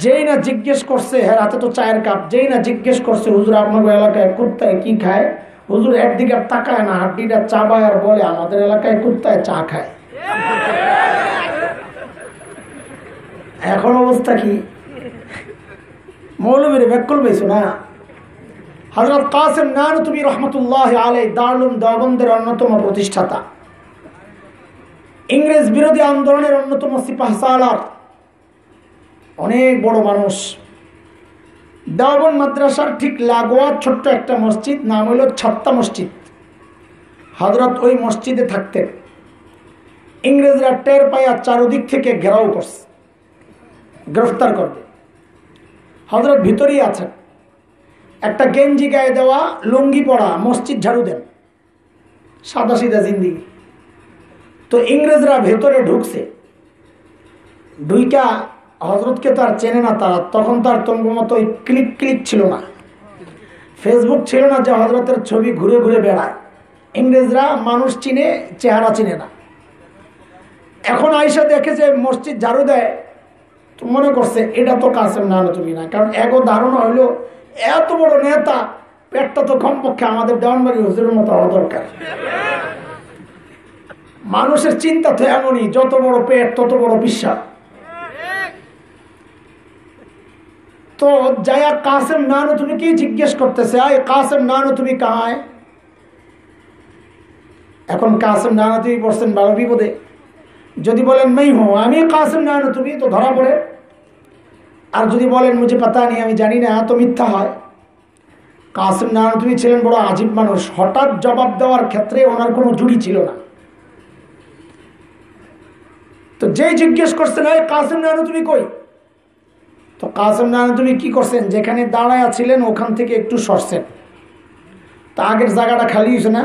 S2: যেই না জিজ্ঞেস করছে, হ্যাঁ হাতে তো চায়ের কাপ, যেই না জিজ্ঞেস করছে হুজুর আপনাদের এলাকায় কুত্তায় কি খায়, হুজুর একদিকে তাকায় না, হাড্ডিটা চাবায় আর বলে আমাদের এলাকায় কুত্তায় চা খায়। এখন অবস্থা কি? মৌলবীর ব্যাকুল পেয়েছো না? হযরত কাসেম নানতুবি রহমতুল্লাহ আলাইহি দারুল দেওবন্দের অন্যতম প্রতিষ্ঠাতা, ইংরেজ বিরোধী আন্দোলনের অন্যতম সিপাহসালার, অনেক বড় মানুষ। দেওবন্দ মাদ্রাসার ঠিক লাগোয়া ছোট্ট একটা মসজিদ, নাম হইল ছাত্তা মসজিদ। হযরত ওই মসজিদে থাকতেন। ইংরেজরা টের পাইয়া চারদিক থেকে ঘেরাও করছে, গ্রেফতার করবে। হযরত ভিতরেই আছেন, একটা গেঞ্জি গায়ে দেওয়া, লুঙ্গি পরা, মসজিদ ঝাড়ু দেন, সাদা সিধা জিন্দিগি। তো ইংরেজরা ভেতরে ঢুকছে, ঢুইকা হযরতকে তো আর চেনে না তারা, তখন তার তোমার মতো ওই ক্লিক ক্লিক ছিল না, ফেসবুক ছিল না যে হযরতের ছবি ঘুরে ঘুরে বেড়ায়। ইংরেজরা মানুষ চিনে, চেহারা চিনে না। এখন আইসা দেখে যে মসজিদ ঝাড়ু দেয়, তো মনে করছে এটা তো কাসেম নানতুবি না, কারণ এগো ধারণা হইলো এত বড় নেতা, পেটটা তো কমপক্ষে আমাদের দেওয়ানবাড়ি হুজুরের মতো হওয়া দরকার। মানুষের চিন্তা তো এমনই, যত বড় পেট তত বড় বিশ্বাস। তো যায়া কাসেম নানতুবি কি জিজ্ঞেস করতেছে, আয় কাসেম নানতুবি কাহায়? এখন কাসেম নানতুবি পড়ছেন বড় বিপদে। যদি বলেন মেই হো, আমি কাসেম নানতুবি, তো ধরা পড়ে। আর যদি বলেন মুঝে পাতা নেই, আমি জানি না, তো মিথ্যা হয়। কাসেম নানতুবি ছিলেন বড় আজীব মানুষ, হঠাৎ জবাব দেওয়ার ক্ষেত্রে ওনার কোনো জুড়ি ছিল না। তো যেই জিজ্ঞেস করছেন আয় কাসেম নানতুবি কই, তো কাসেম নানতুবি কি করছেন, যেখানে দাঁড়ায় ছিলেন ওখান থেকে একটু সরছেন, তা আগের জায়গাটা খালি হয়েছে না,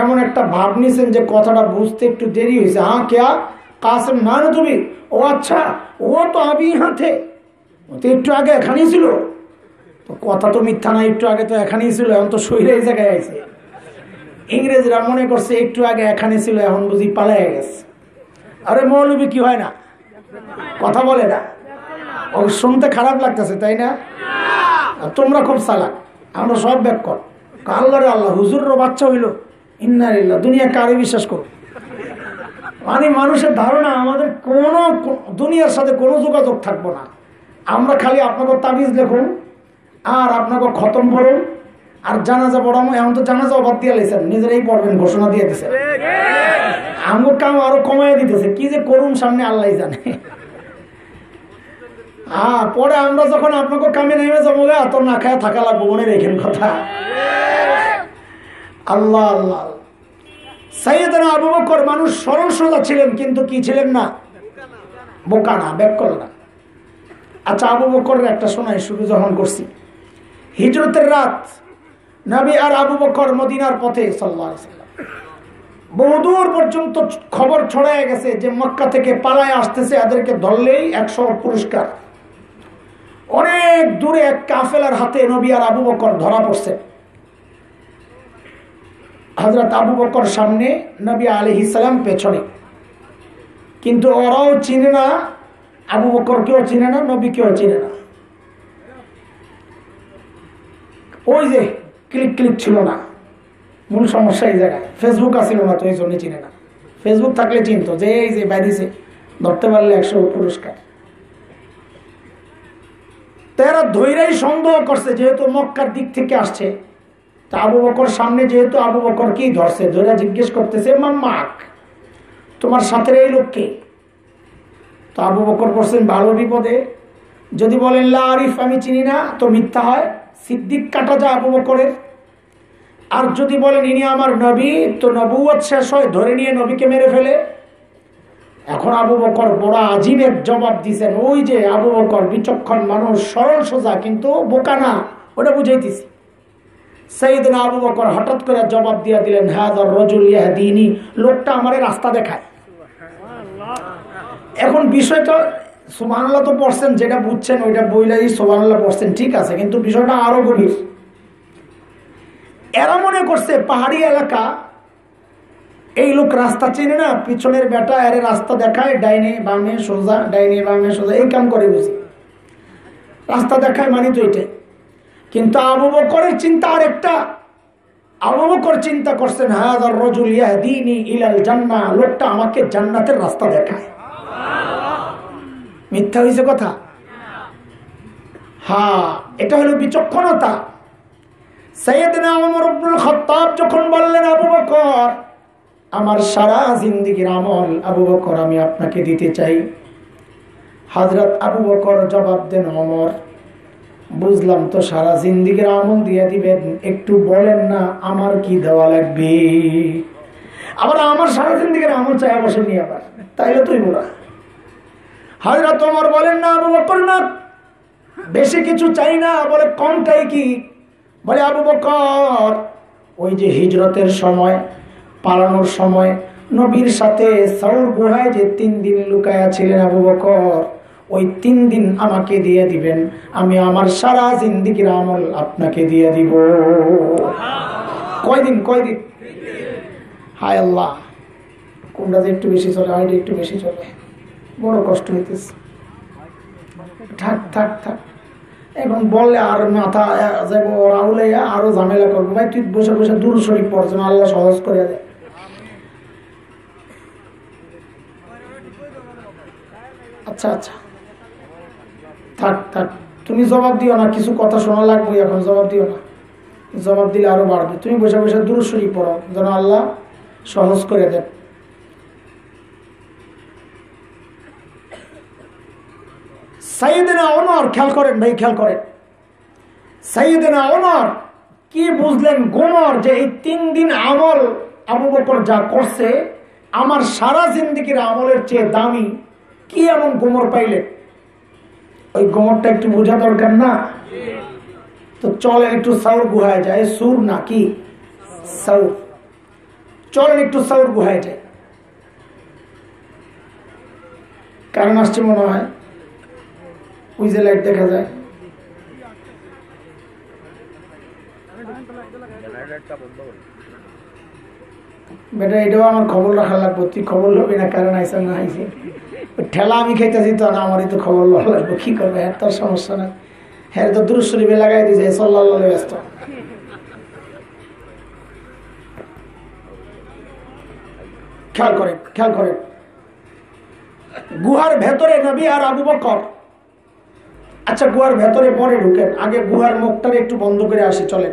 S2: এমন একটা ভাব নিয়েছেন যে কথাটা বুঝতে একটু দেরি হয়েছে। হ্যাঁ কেয়া কাসেম নানতুবি? ও আচ্ছা, ও তো আমি হাতে, ও তো একটু আগে এখানেই ছিল। তো কথা তো মিথ্যা না, একটু আগে তো এখানেই ছিল, এখন তো শরীরে এই জায়গায় আছে। ইংরেজরা মনে করছে একটু আগে এখানে ছিল, এখন বুঝি পালাই গেছে। আরে মৌলবি কি হয় না, কথা বলে না, ও শুনতে খারাপ লাগতেছে তাই না? তোমরা খুব চালাক, আমরা সব ব্যাক কর। আল্লাহ রে আল্লাহ, হুজুরের বাচ্চা হইল, ইন্না লিল্লাহ, দুনিয়া কারে বিশ্বাস করো? মানে মানুষের ধারণা আমাদের কোনো দুনিয়ার সাথে কোনো যোগাযোগ থাকবো না, আমরা খালি আপনাকে তাবিজ দেখুন আর আপনাকে খতম পড়ুন আর জানাজা পড়ামো। এখন তো জানাজা অবাদ দিয়ে লেছেন, নিজেরাই পড়বেন, ঘোষণা দিয়ে দিচ্ছেন। আমার কাম আরো কমাই দিতেছে, কি যে করুন সামনে আল্লাহ জানে। পরে আমরা যখন আপনাকে কামে নেমে যাবো, তো না খায় থাকা লাগবো, মনে রেখেন কথা। আল্লাহ আল্লাহ। সাইয়েদনা আবু বকর মানুষ সরল সোজা ছিলেন, কিন্তু কি ছিলেন না? বোকা না, ব্যাককল না। আচ্ছা, আবু বকরের একটা শোনাই শুরু যখন করছি। হিজরতের রাত, নবী আর আবু বকর মদিনার পথে সাল্লাল্লাহু আলাইহি ওয়াসাল্লাম। বহুদূর পর্যন্ত খবর ছড়ায় গেছে যে মক্কা থেকে পালায় আসতেছে, এদেরকে ধরলেই 100 পুরস্কার। অনেক দূরে এক কাফেলার হাতে নবী আর আবু বকর ধরা পড়ছে। হযরত আবু বকর সামনে, নবী আলাইহিস সালাম পেছনে, কিন্তু ওরাও চিনে না, আবু বকর কেউ চিনে না, নবী কেউ চিনে না। ওই যে ক্লিক ক্লিক ছিল না, মূল সমস্যা এই জায়গায়। ফেসবুক আসছিল না, তো এই জন্য চিনে না। ফেসবুক থাকলে চিনতো যে এই যে বাইরেছে, ধরতে পারলে 100 পুরস্কার। তারা ধৈরাই সন্দেহ করছে, যেহেতু মক্কার দিক থেকে আসছে, তা আবু বকর সামনে, যেহেতু আবু বকর কি ধরছে, ধৈরা জিজ্ঞেস করতেছে, মাম্মাক, তোমার সাথে এই লোককে? তো আবু বকর বলছেন ভালো বিপদে, যদি বলেন লা আরিফ, আমি চিনি না, তো মিথ্যা হয়, সিদ্দিক কাটা যায় আবু বকরের। আর যদি বলেন ইনি আমার নবী, তো নবুয়ত শেষ হয়, ধরে নিয়ে নবীকে মেরে ফেলে। এখন আবু বকর বড় আজীবের জবাব দিছেন। ওই যে আবু বকর বিচক্ষণ মানুষ, সরল সোজা, কিন্তু বোকা না, ওটা বুঝাইতেছি। সাইয়েদনা আবু বকর হঠাৎ করে জবাব দিয়ে দিলেন, হাযার রাজুল ইয়াহদিনি, লোকটা আমারে রাস্তা দেখায়। এখন বিষয়টা, সুবহানাল্লাহ তো পড়ছেন, যেটা বুঝছেন ওইটা বইলাই সুবহানাল্লাহ পড়ছেন, ঠিক আছে, কিন্তু বিষয়টা আরো গভীর। এরা মনে করছে পাহাড়ি এলাকা, এই লোক রাস্তা চেনে না, পিছনের বেটা এর রাস্তা দেখায়, ডাইনে বামে সোজা, ডাইনে বামে সোজা, এই কাম করে, বুঝি রাস্তা দেখায়, মানি তো এটা। কিন্তু আবু বকরের চিন্তা আরেকটা। আবু বকর চিন্তা করছেন, হাযার রাজুল ইয়াহদিনি ইলাল জান্নাহ, লোকটা আমাকে জান্নাতের রাস্তা দেখায়। মিথ্যা হয়েছে কথা? হ্যাঁ, এটা হলো বিচক্ষণতা। সাইয়েদনা ওমর ইবনুল খাত্তাব যখন বললেন, আবু বকর, আমার সারা জিন্দেগীর আমল আবু বকর আমি আপনাকে দিতে চাই। হযরত আবু বকর জবাব দেন, ওমর, বুঝলাম তো সারা জিন্দেগীর আমল দিয়ে দিবেন, একটু বলেন না আমার কি দেওয়া লাগবে? আবার আমার সারা জিন্দেগীর আমল চাই বসে নিয়ে, আবার তাইলে তুই বলা। হযরত ওমর বলেন, না আবু বকর, না, বেশি কিছু চাই না। বলে কমটাই কি? বলে আবু বকর, ওই যে হিজরতের সময়, পালানোর সময় নবীর সাথে সাউর গুহায় যে 3 দিন লুকায়া ছিলেন আবু বকর, ওই 3 দিন আমাকে দিয়ে দিবেন, আমি আমার সারা জিন্দেগীর আমল আপনাকে দিয়ে দিব। কয়দিন? কয়দিন? হায় আল্লাহ, কোনটা যে একটু বেশি চলে, আইডি একটু বেশি চলে, বড় কষ্ট হইতেছে। থাক থাক থাক, এখন বললে আর মাথা যাবো, রাহুলে আরো ঝামেলা করবো। ভাই তুই বসে বসে দুরূদ শরীফ পড়ছেন, আল্লাহ সহজ করে দেয়। আচ্ছা আচ্ছা, থাক থাক, তুমি জবাব দিও না, কিছু কথা শোনা লাগবে, এখন জবাব দিও না, জবাব দিলে আরো বাড়বে। তুমি বসে বসে দুরূদ শরীফ পড়ো, যেন আল্লাহ সহজ করে দেন। সাইয়েদনা ওমর, খেয়াল করেন ভাই, খেয়াল করেন, সাইয়েদনা ওমর কি বুঝলেন? গোমর যে এই 3 দিন আমল আবু বকর যা করছে, আমার সারা জিন্দেগীর আমলের চেয়ে দামি, কি এমন গোমর পাইলেন? ওই গোমরটা একটু বোঝা দরকার না? তো চলেন একটু সাউর গুহায় যায়, সুর না কি সাউর, চলেন একটু সাউর গুহায় যায়। কারণ আসছে মনে হয়, ওই যে লাইট দেখা যায়, বেটা এটাও আমার খবর রাখা লাগবো, তুই খবর লবি না কারণ আইসা না আইসি ঠেলা আমি খাইতেছি তো না, আমারই তো খবর লওয়া লাগবো, কি করবে? হ্যাঁ তোর সমস্যা নাই, হ্যাঁ তো দুরূদ শরীফে লাগাই দিয়েছে সাল্লাল্লাহু আলাইহি ওয়াসাল্লাম। খেয়াল করেন, খেয়াল করেন, গুহার ভেতরে নবী আর আবু বকর। আচ্ছা গুহার ভেতরে পরে ঢুকেন, আগে গুহার মুখটারে একটু বন্ধ করে আসি। চলে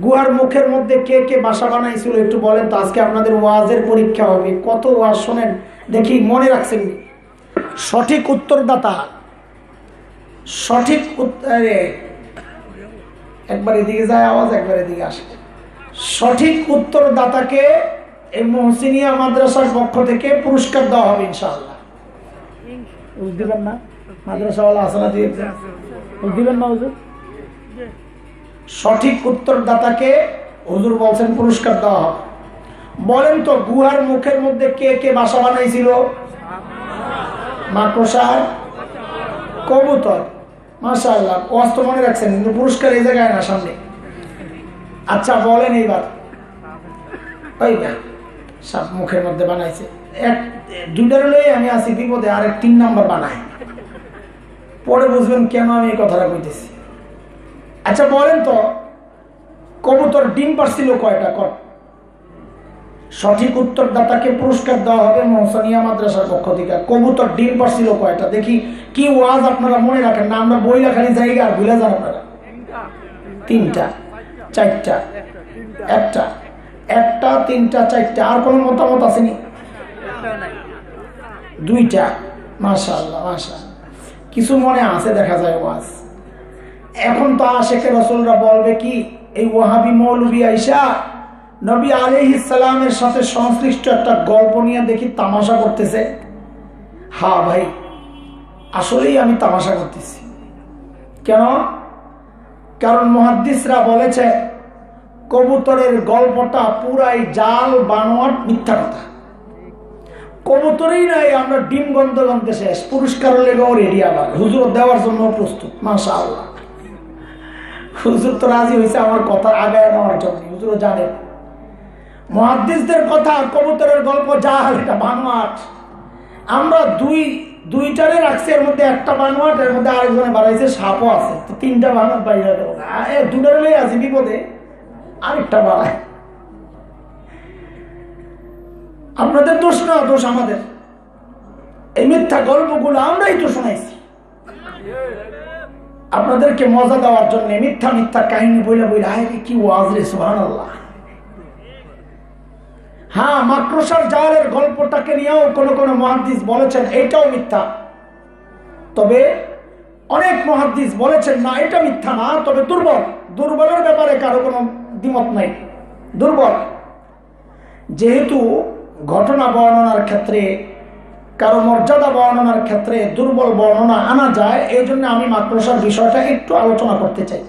S2: গুহার মুখের মধ্যে কে কে বাসা বানাইছিল একটু বলেন তো। আজকে আপনাদের ওয়াজের পরীক্ষা হবে, কত ওয়াজ শোনেন দেখি মনে রাখছেন। সঠিক উত্তরদাতা, সঠিক উত্তরে একবার এদিকে যায় আওয়াজ, একবার এদিকে আসে। সঠিক উত্তরদাতাকে এই মহসিনিয়া মাদ্রাসার পক্ষ থেকে পুরস্কার দেওয়া হবে ইনশাআল্লাহ। দিবেন না? মাদ্রাসাওয়ালা আসনা দিয়ে দিবেন না হুজুর? সঠিক উত্তরদাতাকে হুজুর বলছেন পুরস্কার দেওয়া হবে। বলেন তো গুহার মুখের মধ্যে কে কে বাসা বানাইছিল? মাকড়সা, কবুতর। মাশাআল্লাহ, ওয়াজ মনে রাখছেন, কিন্তু পুরস্কার এই জায়গায় না, সামনে। আচ্ছা বলেন এইবার, ওই সাপ মুখের মধ্যে বানাইছে। দুইটার লই আমি আছি বিপদে, আর 3 নাম্বার বানায়, পরে বুঝবেন কেন আমি এই কথাটা কইতেছি। আচ্ছা বলেন তো কবুতর ডিম পারছিল কয়টা? কর। সঠিক উত্তরদাতাকে পুরস্কার দেওয়া হবে মহসিনিয়া মাদ্রাসার পক্ষ থেকে। কবুতর ডিম পারছিল কয়টা? দেখি কি ওয়াজ আপনারা মনে রাখেন না, আমরা বই লেখারি জায়গা আর ভুলে যান আপনারা। 3টা, 4টা, 1টা, 1টা, 3টা, 4টা। আর কোন মতামত আসেনি? 2টা। মাশাআল্লাহ, মাশাআল্লাহ, কিছু মনে আছে দেখা যায় ওয়াজ। এখন তো আশেকে রাসূলরা বলবে কি, এই ওয়াহাবি মৌলবী আইসা নবী আলাইহিস সালামের সাথে সংশ্লিষ্ট একটা গল্প নিয়ে দেখি তামাশা করতেছে। হ্যাঁ ভাই, আসলেই আমি তামাশা করতেছি। কেন? কারণ মুহাদ্দিসরা বলেছে কবুতরের গল্পটা পুরাই জাল, বানোয়াট, মিথ্যা কথা। কবুতরই নাই, আমরা ডিম গন্ধ গন্ধে শেষ। পুরস্কার লেগেও রেডি, আবার হুজুর দেওয়ার জন্য প্রস্তুত। মাশাআল্লাহ, হুজুর তো রাজি হয়েছে আমার কথা আগায় নেওয়ার জন্য। হুজুরও জানেন মুহাদ্দিসদের কথা, কবুতরের গল্প জাল, এটা বানোয়াট। আমরা দুইটারে রাখছি, এর মধ্যে একটা বানোয়াট, এর মধ্যে আরেকজনে বাড়াইছে সাপও আছে, তো 3টা বানোয়াট বাইরে দেবো। দুটারে লই আছে বিপদে, আরেকটা বাড়ায়। আপনাদের দোষ না, দোষ আমাদের। এই মিথ্যা গল্পগুলো আমরাই তো শোনাইছি আপনাদেরকে মজা দেওয়ার জন্য। মিথ্যা মিথ্যা কাহিনী বইলা বইলা, আয় কি ওয়াজ রে, সুবহানাল্লাহ। হ্যাঁ, মাকড়সার জালের গল্পটাকে নিয়েও কোন কোন মুহাদ্দিস বলেছেন এটাও মিথ্যা, তবে অনেক মুহাদ্দিস বলেছেন না এটা মিথ্যা না, তবে দুর্বল। দুর্বলের ব্যাপারে কারো কোনো দ্বিমত নাই, দুর্বল। যেহেতু ঘটনা বর্ণনার ক্ষেত্রে, কারো মর্যাদা বর্ণনার ক্ষেত্রে দুর্বল বর্ণনা আনা যায়, এই জন্য আমি মাকড়সার বিষয়টা একটু আলোচনা করতে চাই।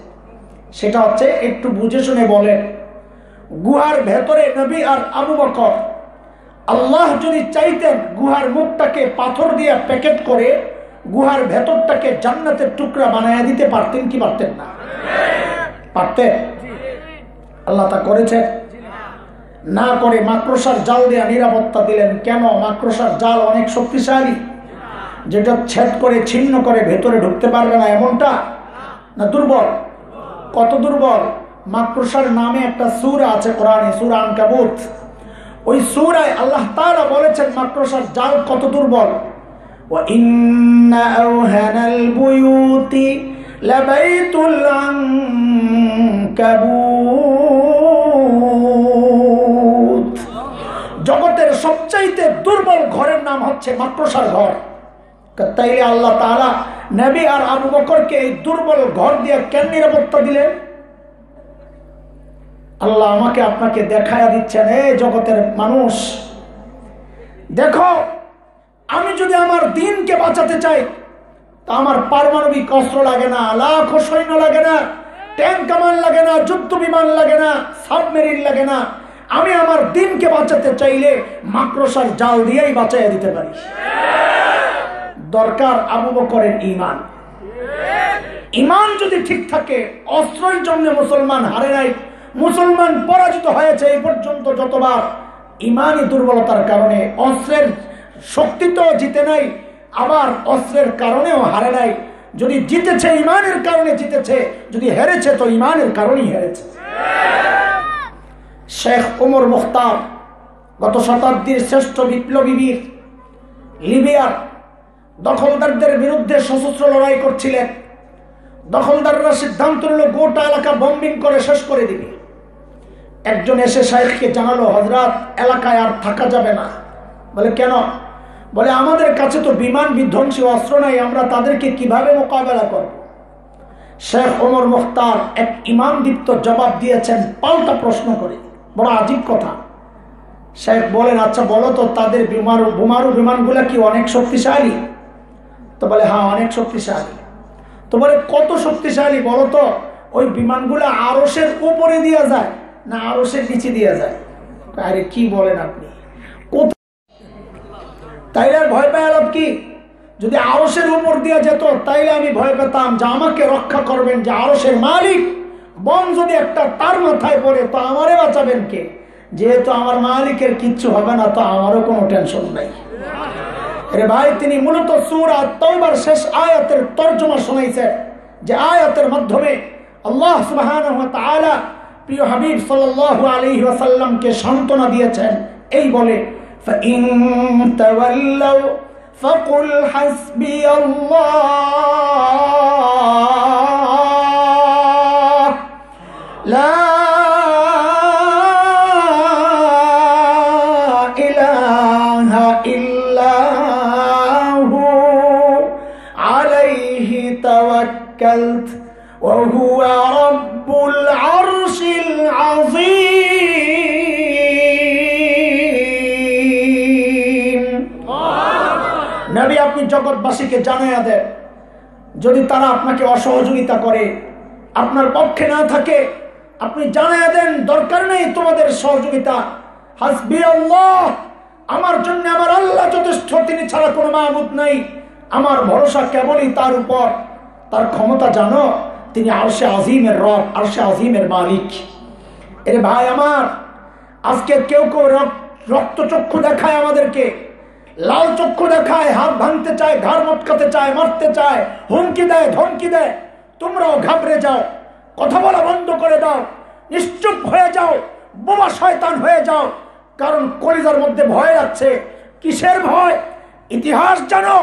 S2: সেটা হচ্ছে, একটু বুঝে শুনে বলেন, গুহার ভেতরে নবী আর আবু বকর, আল্লাহ যদি চাইতেন গুহার মুখটাকে পাথর দিয়ে প্যাকেট করে গুহার ভেতরটাকে জান্নাতের টুকরা বানায় দিতে পারতেন কি পারতেন না? পারতেন। আল্লাহ তা করেছে না? করে মাকড়সার জাল দিয়ে নিরাপত্তা দিলেন। কেন? মাকড়সার জাল অনেক শক্তিশালী, যেটা ছেদ করে ছিন্ন করে ভেতরে ঢুকতে পারবে না, এমনটা না? দুর্বল। কত দুর্বল? মাকড়সার নামে একটা সূরা আছে কোরআনে, সূরা আনকাবুত। ওই সূরায় আল্লাহ তাআলা বলেছেন মাকড়সার জাল কত দুর্বল। ওয়া ইন্না আওহানাল বুয়ুতি লাবাইতুল আনকাবুত। জগতের সবচাইতে দুর্বল ঘরের নাম হচ্ছে মাকড়সার ঘর। তাইলে আল্লাহ তাআলা নবী আর আবু বকরকে এই দুর্বল ঘর দিয়ে কেন নিরাপত্তা দিলেন? আল্লাহ আমাকে আপনাকে দেখায়া দিচ্ছেন, এই জগতের মানুষ দেখো, আমি যদি আমার দ্বীনকে বাঁচাতে চাই তা আমার পারমাণবিক অস্ত্র লাগে না, লাখো সৈন্য লাগে না, ট্যাঙ্ক কামান লাগে না, যুদ্ধ বিমান লাগে না, সাবমেরিন লাগে না। আমি আমার দ্বীনকে বাঁচাতে চাইলে মাকড়সার জাল দিয়েই বাঁচাইয়া দিতে পারি। দরকার আবু বকরের ঈমান। ঈমান যদি ঠিক থাকে, অস্ত্রের জন্য মুসলমান হারে নাই, মুসলমান পরাজিত হয়েছে এই পর্যন্ত যতবার, ইমানি দুর্বলতার কারণে। অস্ত্রের শক্তি তো জিতে নাই, আবার অস্ত্রের কারণেও হারে নাই। যদি জিতেছে ইমানের কারণে জিতেছে, যদি হেরেছে তো ইমানের কারণেই হেরেছে। শেখ ওমর মুখতার গত শতাব্দীর শ্রেষ্ঠ বিপ্লবী বীর, লিবিয়ার দখলদারদের বিরুদ্ধে সশস্ত্র লড়াই করছিলেন। দখলদাররা সিদ্ধান্ত নিল গোটা এলাকা বম্বিং করে শেষ করে দিবে। একজন এসে শাইখকে জানালো, হযরত এলাকায় আর থাকা যাবে না। বলে কেন? বলে আমাদের কাছে তো বিমান বিধ্বংসী অস্ত্র নাই, আমরা তাদেরকে কিভাবে মোকাবেলা করব? শেখ ওমর মুখতার এক ইমানদীপ্ত জবাব দিয়েছেন পাল্টা প্রশ্ন করে। বড় আজীব কথা। শেখ বলেন, আচ্ছা বলো তো তাদের বোমারু বিমানগুলা কি অনেক শক্তিশালী? তো বলে হ্যাঁ অনেক শক্তিশালী। তো বলে কত শক্তিশালী বলো তো? ওই বিমানগুলা আরশের উপরে দিয়ে যায় না আরশের নিচে দিয়ে যায়? আরে কি বলেন আপনি, তাইলে আর ভয় পায় লাভ কি? যদি আরশের উপর দিয়ে যেত তাইলে আমি ভয় পেতাম যে আমাকে রক্ষা করবেন যে আরশের মালিক। বম যদি একটা তার মাথায় পড়ে তো আমারে বাঁচাবেন কে? যেহেতু আমার মালিকের কিচ্ছু হবে না তো আমারও কোনো টেনশন নাই। আরে ভাই, তিনি মূলত সূরা তাওবার শেষ আয়াতের তরজমা শোনাইছেন, যে আয়াতের মাধ্যমে আল্লাহ সুবহানাহু ওয়া তাআলা প্রিয় হাবিব সাল্লাল্লাহু আলাইহি ওয়াসাল্লামকে সান্ত্বনা দিয়েছেন এই বলে, فإن تولوا فقل حسبي الله لا إله إلا هو عليه توكلت وهو رب العرش العظيم। নবী আপনি জগৎবাসীকে জানাইয়া দেন, যদি তারা আপনাকে অসহযোগিতা করে, আপনার পক্ষে না থাকে, আপনি জানাইয়া দেন দরকার নেই তোমাদের সহযোগিতা। হাসবি আল্লাহ, আমার জন্য আমার আল্লাহ যথেষ্ট, তিনি ছাড়া কোনো মাবুদ নাই। আমার ভরসা কেবলই তার উপর। তার ক্ষমতা জানো, তিনি আরশে আজিমের রব, আরশে আজিমের মালিক। এরে ভাই আমার, আজকে কেউ কেউ রক্তচক্ষু দেখায় আমাদেরকে, লাল চক্ষু দেখায়, হাত ভাঙতে চায়, ঘাড় মটকাতে চায়, মারতে চায়, হুমকি দেয়, ধমকি দেয়। তোমরাও ঘাবড়ে যাও, কথা বলা বন্ধ করে দাও, নিশ্চুপ হয়ে যাও, বোমা শয়তান হয়ে যাও। কারণ কলিজার মধ্যে ভয় আছে। কিসের ভয়? ইতিহাস জানো,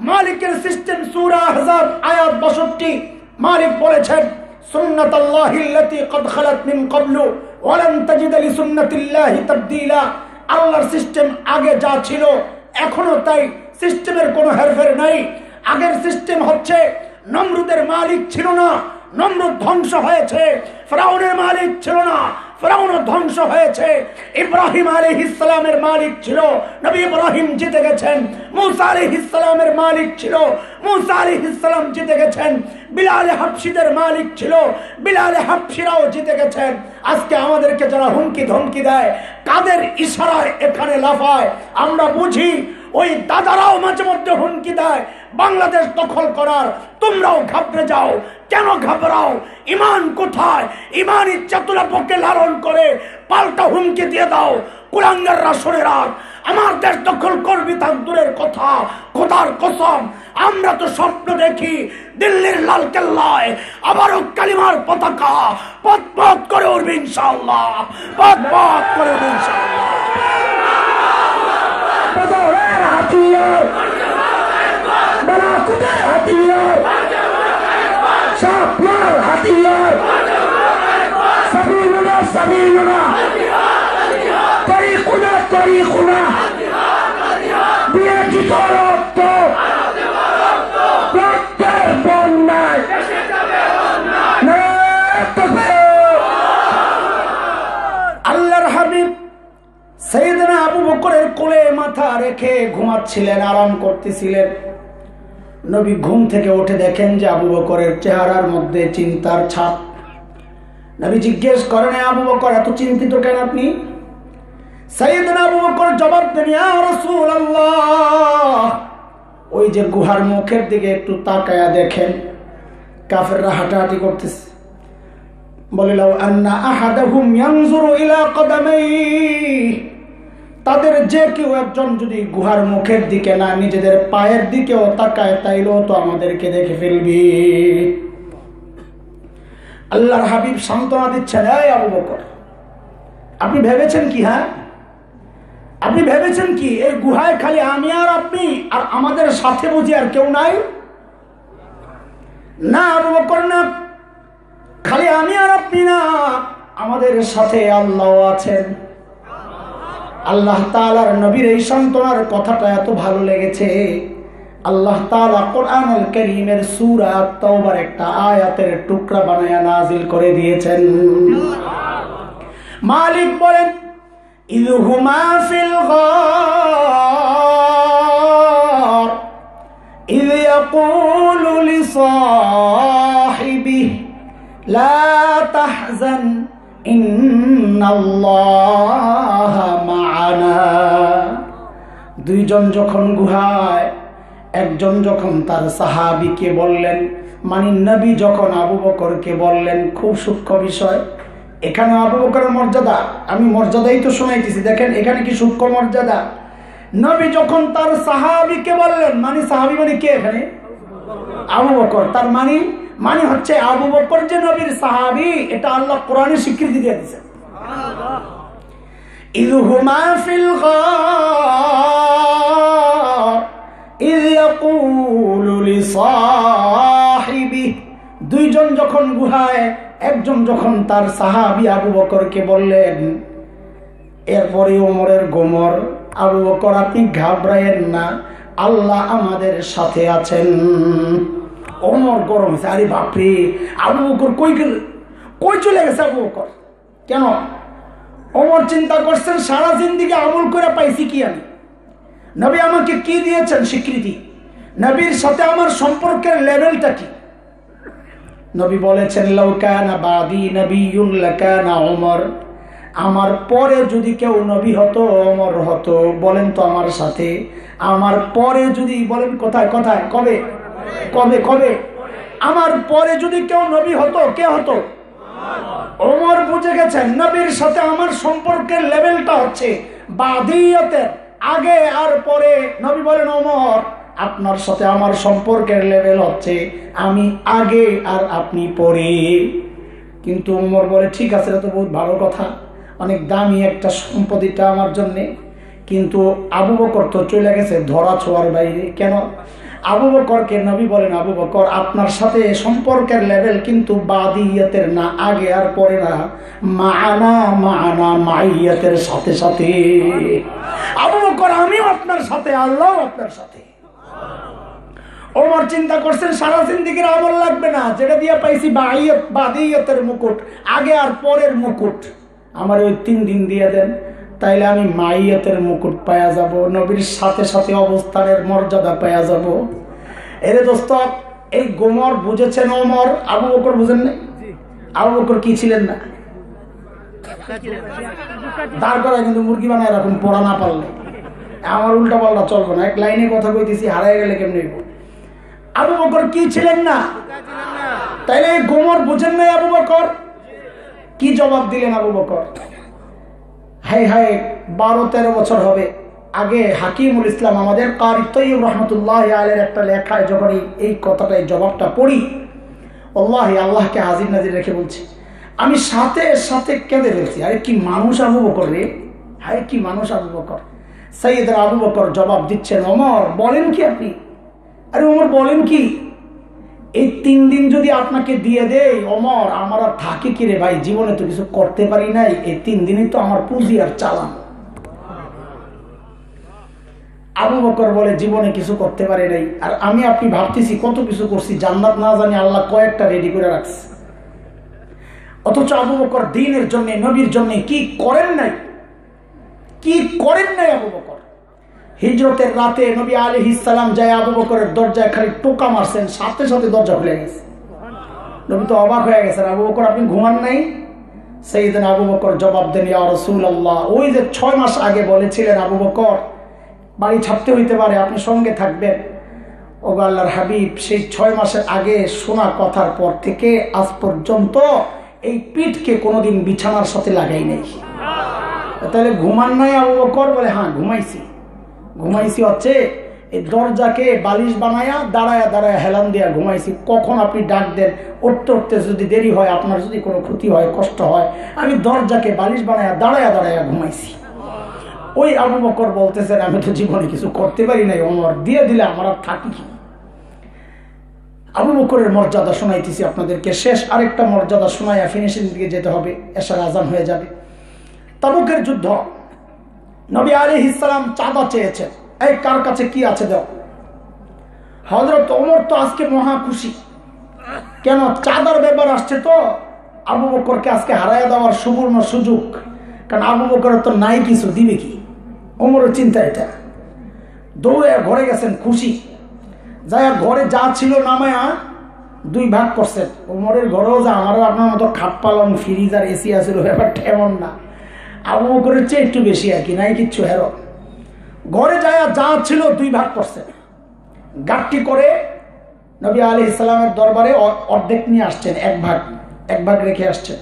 S2: মালিকের সিস্টেম। সূরা আহজাব আয়াত 62 মালিক বলেছেন, সুন্নাতাল্লাহিল্লাতী ক্বাদ খালাত মিন ক্বাবলু ওয়া লান তাজিদা লিসুন্নাতিল্লাহি তাবদীলা। আল্লাহর সিস্টেম আগে যা ছিল এখনো তাই, সিস্টেমের কোনো হেরফের নাই। আগের সিস্টেম হচ্ছে, নমরুদের মালিক ছিল না, নমরুদ ধ্বংস হয়েছে। ফিরাউনের মালিক ছিল না, ফিরাউন ধ্বংস হয়েছে। ইব্রাহিম আলাইহিস সালামের মালিক ছিল, নবী ইব্রাহিম জিতে গেছেন। মুসা আলাইহিস সালামের মালিক ছিল, মুসা আলাইহিস সালাম জিতে গেছেন। বিলাল হাবশীদের মালিক ছিল, বিলাল হাবশীরাও জিতে গেছেন। আজকে আমাদেরকে যারা হুমকি ধমকি দেয়, কাদের ইশারায় এখানে লাফায় আমরা বুঝি। ওই দাদারাও মাঝে মধ্যে হুমকি দেয় বাংলাদেশ দখল করার। তোমরাও ঘাবড়ে যাও। কেন ঘাবড়াও? ইমান কোথায়? ইমানই চেতনা পক্ষে লালন করে পাল্টা হুমকি দিয়ে দাও। কুলাঙ্গাররা শুনে রাখ, আমার দেশ দখল করবি তার দূরের কথা, খোদার কসম আমরা তো স্বপ্ন দেখি দিল্লির লাল কেল্লায় আবারও কালিমার পতাকা পথ পথ করে উঠবে ইনশাআল্লাহ, পথ পথ করে উঠবে ইনশাআল্লাহ। হাতিয়ার বারাকুদের হাতিয়ার, শাপলার হাতিয়ার, সাবিলুনা সাবিলুনা, তরিকুনা তরিকুনা, বিয়েটিত রক্ত, রক্তের বন্যায় আল্লাহর হাবিব সাইয়েদনা আবু বকরের কোলে মাথা রেখে ঘুমাচ্ছিলেন, আরাম করতেছিলেন। নবী ঘুম থেকে উঠে দেখেন যে আবু বকরের চেহারার মধ্যে চিন্তার ছাপ। নবী জিজ্ঞেস করেন, আবু বকর এত চিন্তিত কেন আপনি? সাইয়েদনা আবু বকর জবাব দেন, ইয়া রাসূলুল্লাহ, ওই যে গুহার মুখের দিকে একটু তাকায়া দেখেন, কাফেররা হাঁটাহাঁটি করতেছে। বলে লাউ আন্না আহাদাহুম ইয়ানজুরু ইলা কদামাইহি, তাদের যে কেউ একজন যদি গুহার মুখের দিকে না নিজেদের পায়ের দিকেও তাকায় তাইলেও তো আমাদেরকে দেখে ফেলবি। আল্লাহর হাবিব সান্ত্বনা দিচ্ছেন, এই আবু বকর, আপনি ভেবেছেন কি? হ্যাঁ, আপনি ভেবেছেন কি এই গুহায় খালি আমি আর আপনি আর আমাদের সাথে বুঝি আর কেউ নাই? না আবু বকর, না, খালি আমি আর আপনি না, আমাদের সাথে আল্লাহ আছেন। আল্লাহ তাআলার নবীর এই সান্ত্বনার কথাটা এত ভালো লেগেছে, আল্লাহ তাআলা কোরআনুল কারীমের সূরা আত-তাওবার একটা আয়াতের টুকরা বানায়া নাজিল করে দিয়েছেন। মালিক বলেন, ইয হুমা ফিল গার ইয ইয়াকুলু লিসাহিবিহি লা তাহজান ইন্নাল্লাহা মা'ানা। দুইজন যখন গুহায়, একজন যখন তার সাহাবীকে বললেন, মানে নবী যখন আবু বকরকে বললেন, খুব সূক্ষ্ম বিষয় এখানে আবু বকরের মর্যাদা, আমি মর্যাদাই তো শোনাইতেছি, দেখেন এখানে কি সূক্ষ্ম মর্যাদা। নবী যখন তার সাহাবীকে বললেন, মানে সাহাবী মানে কে? এখানে আবু বকর। তার মানে হচ্ছে আবু বকর যে নবীর সাহাবী, এটা আল্লাহ কোরআনে স্বীকৃতি দিয়ে দিয়েছে। ইয হুমা ফিল গার ইয ইয়াকুলু লিসাহিবিহি, দুইজন যখন গুহায়, একজন যখন তার সাহাবী আবু বকরকে বললেন, এরপরে ওমরের গোমর, আবু বকর আপনি ঘাবড়ায়েন না, আল্লাহ আমাদের সাথে আছেন। ওমর গরম হয়েছে, আরে বাপরে, আবু বকর কই চলে গেছে আবু বকর? কেন? ওমর চিন্তা করছেন, সারা জিন্দেগি আমল করে পাইছি কি আমি? নবী আমাকে কি দিয়েছেন স্বীকৃতি? নবীর সাথে আমার সম্পর্কের লেভেলটা কি? নবী বলেছেন, লাউ কানা বাদি নবিয়্যুন লাকানা ওমর, আমার পরে যদি কেউ নবী হতো ওমর হতো। বলেন তো আমার সাথে, আমার পরে যদি, বলেন কোথায় কোথায়, কবে কবে কবে? আমার পরে যদি কেউ নবী হতো, কে হতো? ওমর। বুঝে গেছেন নবীর সাথে আমার সম্পর্কের লেভেলটা হচ্ছে বাদিয়তের, আগে আর পরে। নবী বলেন, ওমর আপনার সাথে আমার সম্পর্কের লেভেল হচ্ছে আমি আগে আর আপনি পরে। কিন্তু ওমর বলে, ঠিক আছে, এটা তো বহুত ভালো কথা, অনেক দামি একটা সম্পত্তিটা আমার জন্যে। কিন্তু আবু বকর তো চলে গেছে ধরা ছোঁয়ার বাইরে। কেন? আবু বকরকে নবী বলেন, আবু বকর আপনার সাথে সম্পর্কের লেভেল কিন্তু বাদিয়তের না, আগে আর পরে না, মা'ানা মাইয়াতের সাথে সাথে। আবু বকর আমিও আপনার সাথে, আল্লাহ আপনার সাথে। ওমর চিন্তা করছেন, সারা জিন্দেগির আমল লাগবে না, যেটা দিয়ে পাইছি বাদিয়তের মুকুট, আগে আর পরের মুকুট, আমার ওই 3 দিন দিয়ে দেন, তাইলে আমি মাইয়াতের মুকুট পাওয়া যাব, নবীর সাথে সাথে অবস্থানের মর্যাদা পাওয়া যাব। এরে দোস্ত, এই গোমর বুঝেছেন ওমর, আবু বকর বুঝেন নাই। আবু বকর কি ছিলেন না? দাঁড় করায় কিন্তু মুরগি বানায় রাখুন, পড়া না পারলে। আমার উল্টা পাল্টা চলবো না, এক লাইনে কথা কইতেছি, হারাই গেলে কেমনি? আবু বকর কি ছিলেন না? তাইলে এই গোমর বুঝেন নাই আবু বকর? কি জবাব দিলেন আবু বকর? হাই হাই, 12-13 বছর হবে আগে হাকিমুল ইসলাম আমাদের কারি তৈয়ব রহমতুল্লাহ আলাইহির একটা লেখায় যখন এই কথাটা, এই জবাবটা পড়ি, আল্লাহি আল্লাহকে হাজির নাজির রেখে বলছি, আমি সাথে সাথে কেঁদে ফেলছি। আরে কি মানুষ আবু বকর রে, হায় কি মানুষ আবু বকর। সাইয়েদনা আবু বকর জবাব দিচ্ছেন, ওমর বলেন কি আপনি? আরে ওমর বলেন কি, এই 3 দিন যদি আপনাকে দিয়ে দেয় ওমর, আমার আর থাকে কি রে ভাই, জীবনে তো কিছু করতে পারি নাই, এই 3 দিনই তো আমার পুঁজি আর চালান। আবু বকর বলে, জীবনে কিছু করতে পারি নাই, আর আমি আপনি ভাবতেছি কত কিছু করছি, জান্নাত না জানি আল্লাহ কয়েকটা রেডি করে রাখছে। অথচ আবু বকর দ্বীনের জন্য, নবীর জন্য কি করেন নাই, কি করেন নাই আবু বকর। হিজরতের রাতে নবী আলাইহিস সালাম যায় আবু বকরের দরজায় খালি টোকা মারছেন, সাথে সাথে দরজা খুলে গেছে। নবী তো অবাক হয়ে গেছেন, আবু বকর আপনি ঘুমান নাই? সাইয়েদনা আবু বকর জবাব দেন, ইয়া রাসূলুল্লাহ, ওই যে 6 মাস আগে বলেছিলেন আবু বকর বাড়ি ছাড়তে হইতে পারে, আপনি সঙ্গে থাকবেন। ও আল্লাহর হাবিব, সেই 6 মাসের আগে শোনা কথার পর থেকে আজ পর্যন্ত এই পিঠকে কোনোদিন বিছানার সাথে লাগাই নাই। তাহলে ঘুমান নাই আবু বকর? বলে হ্যাঁ ঘুমাইছি হচ্ছে এই দরজাকে বালিশ বানায়া দাঁড়ায়া দাঁড়ায়া হেলান দিয়া ঘুমাইছি। কখন আপনি ডাক দেন, উঠতে উঠতে যদি দেরি হয়, আপনার যদি কোনো ক্ষতি হয়, কষ্ট হয়, আমি দরজাকে বালিশ বানায়া দাঁড়ায়া দাঁড়ায়া ঘুমাইছি। ওই আবু বকর বলতেছেন আমি তো জীবনে কিছু করতে পারি নাই, ওমর দিয়ে দিলে আমার আর থাকি কি। আবু বকরের মর্যাদা শোনাইতেছি আপনাদেরকে। শেষ আরেকটা মর্যাদা শোনাইয়া ফিনিশিং দিকে যেতে হবে, এশার আজান হয়ে যাবে। তাবুকের যুদ্ধ, নবী আলাইহিস সালাম চাঁদা চেয়েছেন, এই কার কাছে কি আছে দাও। হযরত ওমর তো আজকে মহা খুশি, কেন চাঁদার ব্যাপার আসছে তো আবু বকরকে আজকে হারাইয়া দেওয়ার সুবর্ণ সুযোগ। কারণ আবু বকরের তো নাই কিছু, দিবে কি। ওমরের চিন্তা এটা। দৌড়ে ঘরে গেছেন খুশি, যাই ঘরে যা ছিল নামায়া 2 ভাগ করছেন। ওমরের ঘরেও যা আমারও আপনার মতো খাট পালং ফ্রিজ আর এসি আছিল, ব্যাপারটা এমন না। আবু বকরের চেয়ে একটু বেশি আর কি, নাই কিচ্ছু হেরো। ঘরে যায় যা ছিল 2 ভাগ করছেন। গাঠটি করে নবী আলাইহিস সালামের দরবারে অর্ধেক নিয়ে আসছেন, এক ভাগ রেখে আসছেন।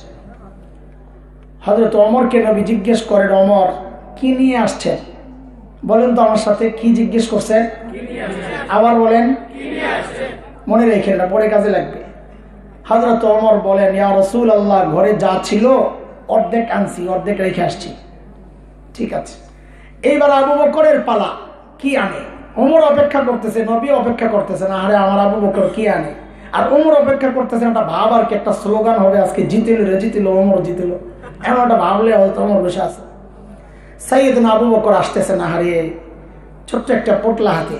S2: হযরত ওমরকে নবী জিজ্ঞেস করেন, ওমর কি নিয়ে আসছেন? বলেন তো আমার সাথে, কি জিজ্ঞেস করছেন? আবার বলেন, মনে রেখেন না, পরে কাজে লাগবে। হযরত ওমর বলেন, ইয়া রাসূলুল্লাহ, ঘরে যা ছিল অর্ধেক আনছি, অর্ধেক রেখে আসছি। ঠিক আছে, এইবার আবু বকরের পালা, কি আনে? ওমর অপেক্ষা করতেছে, নবী অপেক্ষা করতেছেন, আরে আমার আবু বকর কি আনে। আর ওমর অপেক্ষা করতেছেন একটা ভাব আর কি, একটা স্লোগান হবে আজকে, জিতিল রে জিতিল, ওমর জিতিল, এমন একটা ভাবলে হয়তো ওমর বসে আছে। সাইয়েদনা আবু বকর আসতেছেন, আরে ছোট্ট একটা পোটলা হাতে।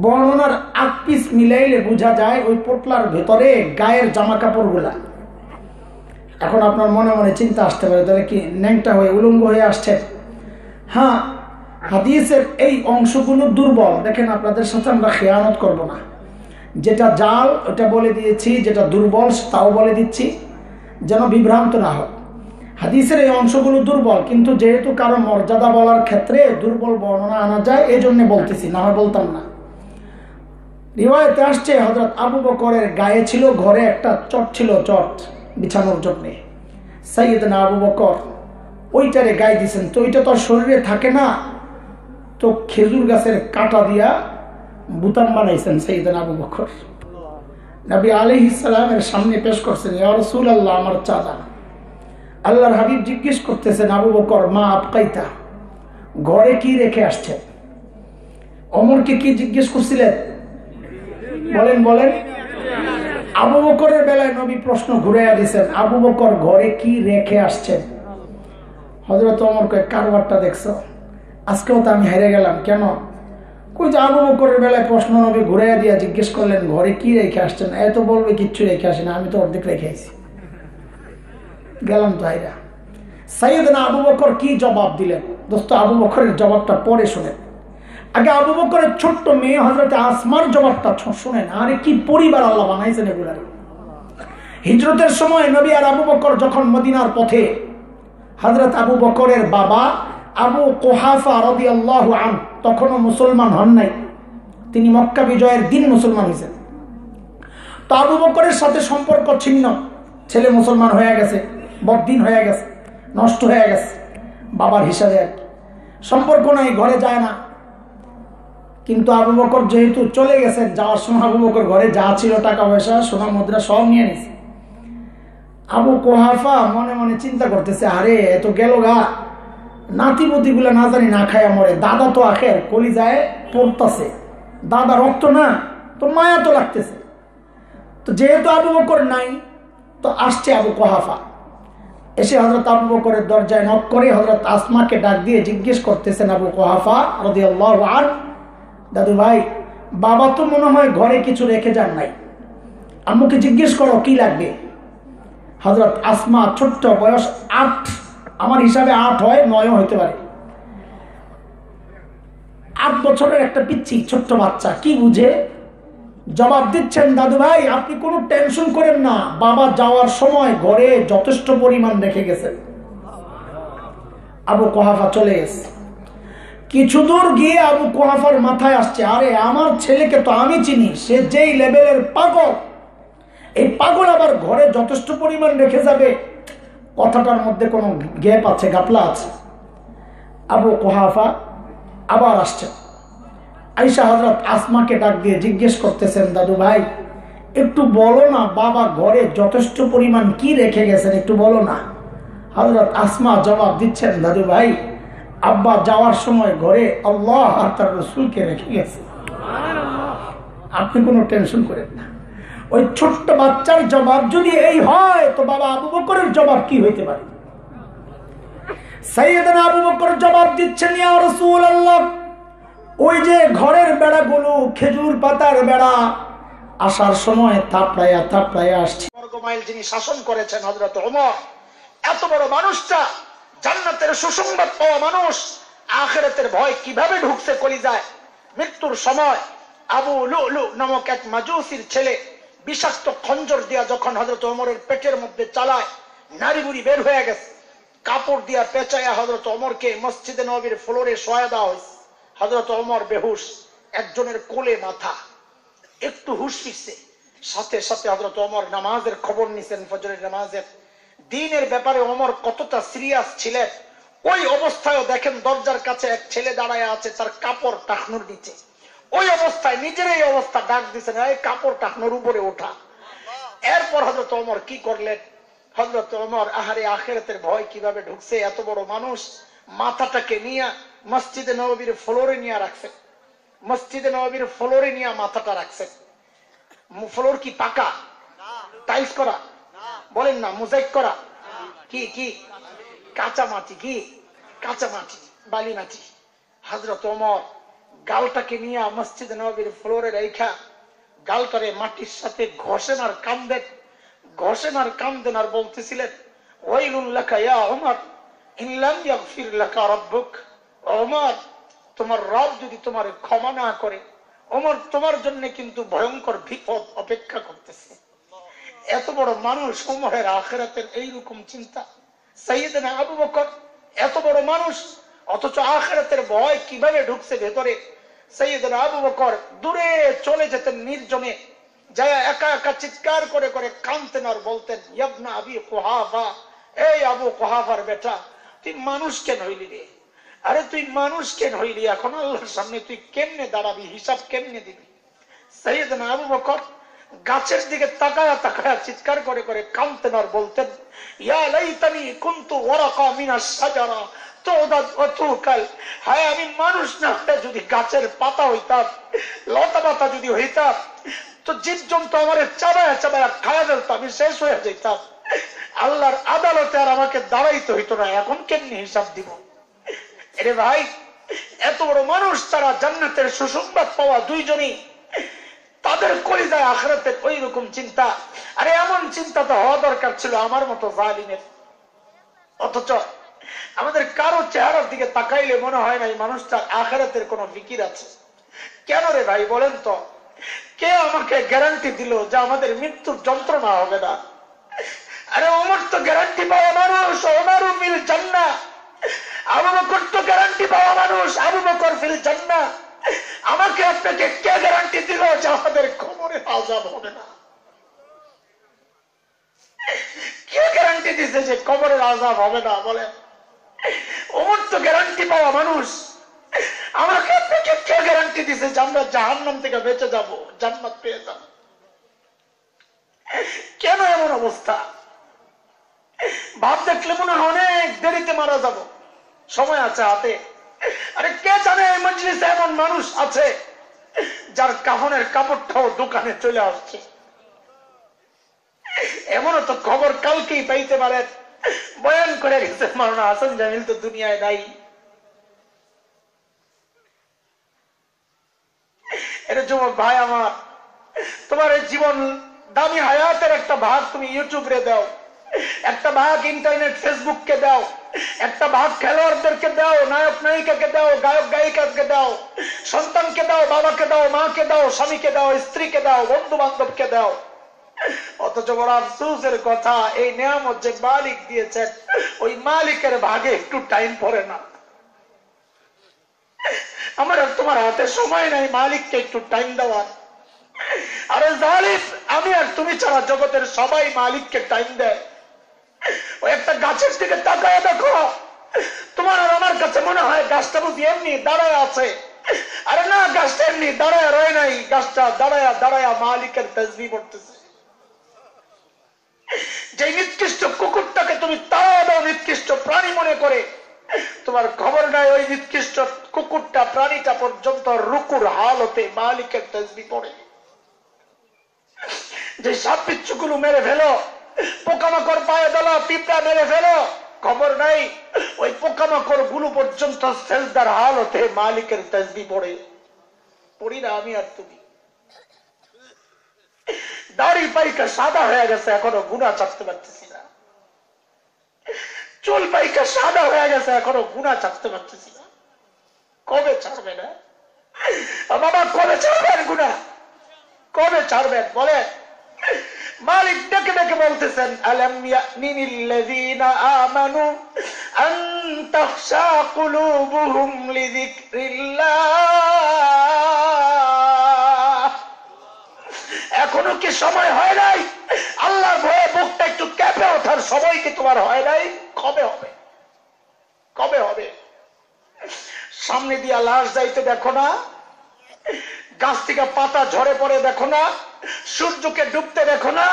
S2: বর্ণনার 8 পিস মিলাইলে বোঝা যায় ওই পোটলার ভেতরে গায়ের জামা কাপড় গুলা। এখন আপনার মনে মনে চিন্তা আসতে পারে, তাহলে কি ন্যাংটা হয়ে উলঙ্গ হয়ে আসছে? হ্যাঁ, হাদিসের এই অংশগুলো দুর্বল। দেখেন, আপনাদের সাথে আমরা খেয়ানত করব না, যেটা জাল ওটা বলে দিয়েছি, যেটা দুর্বল তাও বলে দিচ্ছি, যেন বিভ্রান্ত না হয়। হাদিসের এই অংশগুলো দুর্বল, কিন্তু যেহেতু কারো মর্যাদা বলার ক্ষেত্রে দুর্বল বর্ণনা আনা যায়, এই জন্য বলতেছি, না হয় বলতাম না। রিওয়ায়েতে আসছে হযরত আবু বকরের গায়ে ছিল ঘরে একটা চট ছিল, চট বিছানোর জন্যে। সাইয়েদনা আবু বকর ওইটারে গায়ে দিয়েছেন, তো ওইটা তো শরীরে থাকে না, তো খেজুর গাছের কাঁটা দিয়া বুতাম বানাইছেন সাইয়েদনা আবু বকর। নবী আলাইহিস সালামের সামনে পেশ করছেন, ইয়া রাসূলুল্লাহ, আমার চাঁদা। আল্লাহর হাবিব জিজ্ঞেস করতেছেন, আবু বকর মা আবকাইতা, ঘরে কি রেখে আসছেন? ওমরকে কি জিজ্ঞেস করছিলেন? বলেন। আবু বকরের বেলায় নবী প্রশ্ন ঘুরাইয়া দিয়েছেন, আবু বকর ঘরে কি রেখে আসছেন? হযরত ওমর কয়, কারবারটা দেখছো, আজকেও তো আমি হেরে গেলাম। কেন? কই যে আবু বকরের বেলায় প্রশ্ন নবী ঘুরাইয়া দিয়া জিজ্ঞেস করলেন ঘরে কি রেখে আসছেন, এত বলবে কিচ্ছু রেখে আসি না, আমি তো অর্ধেক রেখে আসি, গেলাম তো হাইরা। সাইয়েদনা আবু বকর কি জবাব দিলেন? দোস্ত, আবু বকরের জবাবটা পরে শুনেন। আগে আবু বকরের ছোট্ট মেয়ে হযরতে আসমার জবাবটা শুনেন। আরে কি পরিবার আল্লাহ বানাইছেন এগুলার। হিজরতের সময় নবী আর আবু বকর যখন মদিনার পথে, হযরত আবু বকরের বাবা আবু কুহাফা রাদিয়াল্লাহু আনহু তখনও মুসলমান হন নাই, তিনি মক্কা বিজয়ের দিন মুসলমান হয়েছেন। তো আবু বকরের সাথে সম্পর্ক ছিন্ন, ছেলে মুসলমান হয়ে গেছে, বদ্দিন হয়ে গেছে, নষ্ট হয়ে গেছে, বাবার হিসাবে সম্পর্ক নাই, ঘরে যায় না। কিন্তু আবু বকর যেহেতু চলে গেছেন, যাওয়ার সময় আবু বকর ঘরে যা ছিল টাকা পয়সা সোনা মুদ্রা সব নিয়ে নিছে। আবু কুহাফা মনে মনে চিন্তা করতেছে, আরে এত গেল গা, নাতিপতি গুলা না জানি না খায় মরে, দাদা তো আখের কলিজায় পড়তাছে, দাদা রক্ত না, তো মায়া তো লাগতেছে। তো যেহেতু আবু বকর নাই, তো আসছে আবু কুহাফা, এসে হযরত আবু বকরের দরজায় নক করে হযরত আসমাকে ডাক দিয়ে জিজ্ঞেস করতেছেন, আবু কুহাফা রাদিয়াল্লাহু আনহু, দাদু ভাই, বাবা তো মনে হয় ঘরে কিছু রেখে যান নাই, আম্মুকে জিজ্ঞেস করো কি লাগবে। হযরত আসমা ছোট্ট বয়স 8, আমার হিসাবে 8 হয়, 9ও হইতে পারে, 8 বছরের একটা পিচ্ছি ছোট্ট বাচ্চা, কি বুঝে জবাব দিচ্ছেন, দাদু ভাই আপনি কোনো টেনশন করেন না, বাবা যাওয়ার সময় ঘরে যথেষ্ট পরিমাণ রেখে গেছেন। আবু কুহাফা চলে গেছে। কিছু দূর গিয়ে আবু কুহাফার মাথায় আসছে, আরে আমার ছেলেকে তো আমি চিনি, সে যেই লেভেলের পাগল, এই পাগল আবার ঘরে যথেষ্ট পরিমাণ রেখে যাবে, কথাটার মধ্যে কোনো গ্যাপ আছে, গাপলা আছে। আবু কুহাফা আবার আসছেন, আয়েশা হযরত আসমাকে ডাক দিয়ে জিজ্ঞেস করতেছেন, দাদু ভাই একটু বলো না বাবা ঘরে যথেষ্ট পরিমাণ কি রেখে গেছেন, একটু বলো না। হযরত আসমা জবাব দিচ্ছেন, দাদু ভাই আব্বা যাওয়ার সময় ঘরে আল্লাহ আর তার রাসূলকে রেখে গেছে, আপনি কোনো টেনশন করেন না। ওই ছোট্ট বাচ্চার জবাব যদি এই হয় তো বাবা আবু বকরের জবাব কি হইতে পারে? সাইয়েদনা আবু বকর জবাব দিচ্ছেন, ইয়া রাসূলুল্লাহ ওই যে ঘরের বেড়াগুলো খেজুর পাতার বেড়া, আসার সময় থাপড়াইয়া আসছে। বর্গমাইল যিনি শাসন করেছেন হযরত ওমর, এত বড় মানুষটা জান্নাতের সুসংবাদ পাওয়া মানুষ, আখিরাতের ভয় কিভাবে ঢুকছে কলিজায়। মৃত্যুর সময় আবু লুলু নামক এক মাজুসির ছেলে বিষাক্ত খঞ্জর দিয়া যখন হযরত ওমরের পেটের মধ্যে চালায়, নারী বুড়ি বের হয়ে গেছে, কাপড় দিয়া পেঁচাইয়া হযরত ওমরকে মসজিদে নববীর ফ্লোরে শোয়া দেওয়া হয়েছে। হযরত ওমর বেহুশ, একজনের কোলে মাথা, একটু হুশ ফিরছে, সাথে সাথে হযরত ওমর নামাজের খবর নিছেন, ফজরের নামাজের। দ্বীনের ব্যাপারে ওমর কতটা সিরিয়াস ছিলেন, ওই অবস্থায়ও দেখেন দরজার কাছে এক ছেলে দাঁড়ায় আছে, তার কাপড় টাকনুর নিচে। ওই অবস্থায় নিজের এই অবস্থা ডাক দিচ্ছেন, এই কাপড় টাকনুর উপরে ওঠা। এরপর হযরত ওমর কি করলেন? হযরত ওমর আহারে আখিরাতের ভয় কিভাবে ঢুকছে, এত বড় মানুষ মাথাটাকে নিয়ে মসজিদে নববীর ফ্লোরে নিয়ে রাখছেন, মসজিদে নববীর ফ্লোরে নিয়ে মাথাটা রাখছেন। ফ্লোর কি পাকা টাইলস করা? বলেন না, মোজাইক করা? কি কি কাঁচা মাটি, কি কাঁচা মাটি, বালি মাটি। হযরত ওমর গালটাকে নিয়ে মসজিদে নববীর ফ্লোরে রেখা গালটারে মাটির সাথে ঘষেন আর কান্দেন, ঘষেন আর কান্দেন, আর বলতেছিলেন, ওয়াইলুন লাকা ইয়া ওমর ইন লাম ইয়াগফির লাকা রাব্বুক। ওমর তোমার রব যদি তোমার ক্ষমা না করে, ওমর তোমার জন্য কিন্তু ভয়ঙ্কর বিপদ অপেক্ষা করতেছে। এত বড় মানুষ ওমরের আখিরাতের এইরকম চিন্তা। সাইয়েদনা আবু বকর এত বড় মানুষ, অথচ আখিরাতের ভয় কিভাবে ঢুকছে ভেতরে। সাইয়েদনা আবু বকর দূরে চলে যেতেন, নির্জনে যায় একা একা চিৎকার করে করে কাঁদতেন আর বলতেন, ইবনা আবি কুহাফা, এই আবু কুহাফার বেটা, তুই মানুষ কেন হইলি রে? আরে তুই মানুষ কেন হইলি? এখন আল্লাহর সামনে তুই কেমনে দাঁড়াবি, হিসাব কেমনে দিবি? সাইয়েদনা আবু বকর গাছের দিকে তাকায়া তাকায়া চিৎকার করে করে কাঁদতেন আর বলতেন, ইয়া লাইতানি কুনতু ওয়ারাকা মিনাশ শাজারা তুদাদ ওয়া তুকাল। হায় আমি মানুষ না হয়ে যদি গাছের পাতা হইতাম, লতা পাতা যদি হইতাম, তো জীবজন্তু আমারে চাবায়া চাবায়া খায়া ফেলতো, আমি শেষ হয়ে যেতাম। আল্লাহর আদালতে আর আমাকে দাঁড়াইতে হইতো না, এখন কেমনি হিসাব দিব? এরে ভাই, এত বড় মানুষ, তারা জান্নাতের সুসংবাদ পাওয়া দুইজনই, তাদের কলিজায় আখিরাতের ওই রকম চিন্তা। আরে এমন চিন্তা তো হওয়া দরকার ছিল আমার মতো জালিমের। অথচ আমাদের কারো চেহারার দিকে তাকাইলে মনে হয় না এই মানুষটার আখিরাতের কোন ফিকির আছে। কেন রে ভাই বলেন তো? কে আমাকে গ্যারান্টি দিল যে আমাদের মৃত্যুর যন্ত্রণা হবে না? আরে ওমর তো গ্যারান্টি পাওয়া মানুষ, ওমরু ফিল জান্নাহ। আবু বকর তো গ্যারান্টি পাওয়া মানুষ, আবু বকর ফিল জান্নাহ। আমাকে আপনাকে কে গ্যারান্টি দিল যে আমাদের কবরে আযাব হবে না? কে গ্যারান্টি দিছে যে কবরের আযাব হবে না? বলেন। ওমর তো গ্যারান্টি পাওয়া মানুষ, আমাকে আপনাকে কে গ্যারান্টি দিছে যে আমরা জাহান্নাম থেকে বেঁচে যাব, জান্নাত পেয়ে যাব? কেন এমন অবস্থা? ভাব দেখলে মনে হয় অনেক দেরিতে মারা যাব, সময় আছে হাতে। আরে কে জানে এই মজলিসে এমন মানুষ আছে যার কাফনের কাপড়টাও দোকানে চলে আসছে। এমনও তো খবর কালকেই পাইতে পারেন, বয়ান করে গেছে মাওলানা হাসান জামিল তো দুনিয়ায় নাই। এর যুবক ভাই আমার, তোমার এই জীবন দামি হায়াতের একটা ভাগ তুমি ইউটিউবে দাও, একটা ভাগ ইন্টারনেট ফেসবুককে দাও, একটা ভাগ খেলোয়াড়দেরকে দাও, নায়ক নায়িকাকে দাও, গায়ক গায়িকাকে দাও, সন্তানকে দাও, বাবাকে দাও, মাকে দাও, স্বামীকে দাও, স্ত্রীকে দাও, বন্ধু বান্ধবকে দাও। অথচ বড় আফসোসের কথা, এই নিয়ামত যে মালিক দিয়েছেন ওই মালিকের ভাগে একটু টাইম পড়ে না। আমার তোমার হাতে সময় নাই মালিককে একটু টাইম দেওয়ার। আরে জালিম, আমি আর তুমি ছাড়া জগতের সবাই মালিককে টাইম দেয়। ওই একটা গাছের দিকে তাকায় দেখো, তোমার আর আমার কাছে মনে হয় গাছটা বুঝি এমনি দাঁড়ায় আছে। আরে না, গাছটা এমনি দাঁড়ায় রয় নাই, গাছটা দাঁড়ায়া দাঁড়ায়া মালিকের তাসবিহ পড়তেছে। যে নিকৃষ্ট কুকুরটাকে তুমি তাড়া দাও নিকৃষ্ট প্রাণী মনে করে, তোমার খবর নাই ওই নিকৃষ্ট কুকুরটা প্রাণীটা পর্যন্ত রুকুর হালতে মালিকের তাসবিহ পড়ে। যে সাপ বিচ্ছুগুলো মেরে ফেলো, পোকামাকড় পায়ে দলা পিঁপড়া মেরে ফেলো, খবর নাই ওই পোকামাকড় গুলো পর্যন্ত সেজদার হালতে মালিকের তাসবিহ পড়ে। পড়ি না আমি আর তুমি? দাড়ি পাইকা সাদা হয়ে গেছে, এখনো গুনাহ ছাড়তে পারতেছি না। চুল পাইকা সাদা হয়ে গেছে, এখনো গুনাহ ছাড়তে পারতেছি না। কবে ছাড়বে না বাবা? কবে ছাড়বেন গুনাহ? কবে ছাড়বেন বলে? মালিক ডেকে ডেকে বলতেছেন, আলাম ইয়ানিল্লাযীনা আমানু আন তাখশা কুলুবুহুম লিযিকরিল্লাহ। এখনো কি সময় হয় নাই? আল্লাহর ভয়ে বুকটা একটু কেঁপে ওঠার সময় কি তোমার হয় নাই? কবে হবে? কবে হবে? সামনে দিয়া লাশ যাইতে দেখো না? গাছ থেকে পাতা ঝরে পড়ে দেখো না? সূর্যকে ডুবতে দেখো না?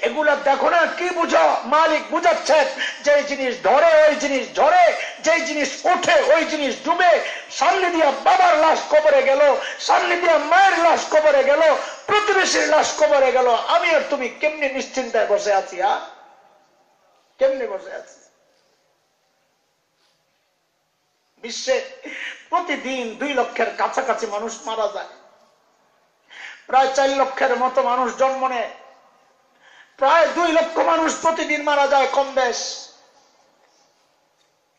S2: এগুলা দেখো না? কি বুঝো? মালিক বুঝাচ্ছেন যে জিনিস ধরে ওই জিনিস ঝরে, যে জিনিস ওঠে ওই জিনিস ডুবে। সামনে দিয়া বাবার লাশ কবরে গেল, সামনে দিয়া মায়ের লাশ কবরে গেল, প্রতিবেশীর লাশ কবরে গেল, আমি আর তুমি কেমনে নিশ্চিন্তায় বসে আছি? কেমনে বসে আছি? বিশ্বে প্রতিদিন 2 লক্ষের কাছাকাছি মানুষ মারা যায়, প্রায় 4 লক্ষের মতো মানুষ জন্ম নেয়, প্রায় 2 লক্ষ মানুষ প্রতিদিন মারা যায় কম বেশ।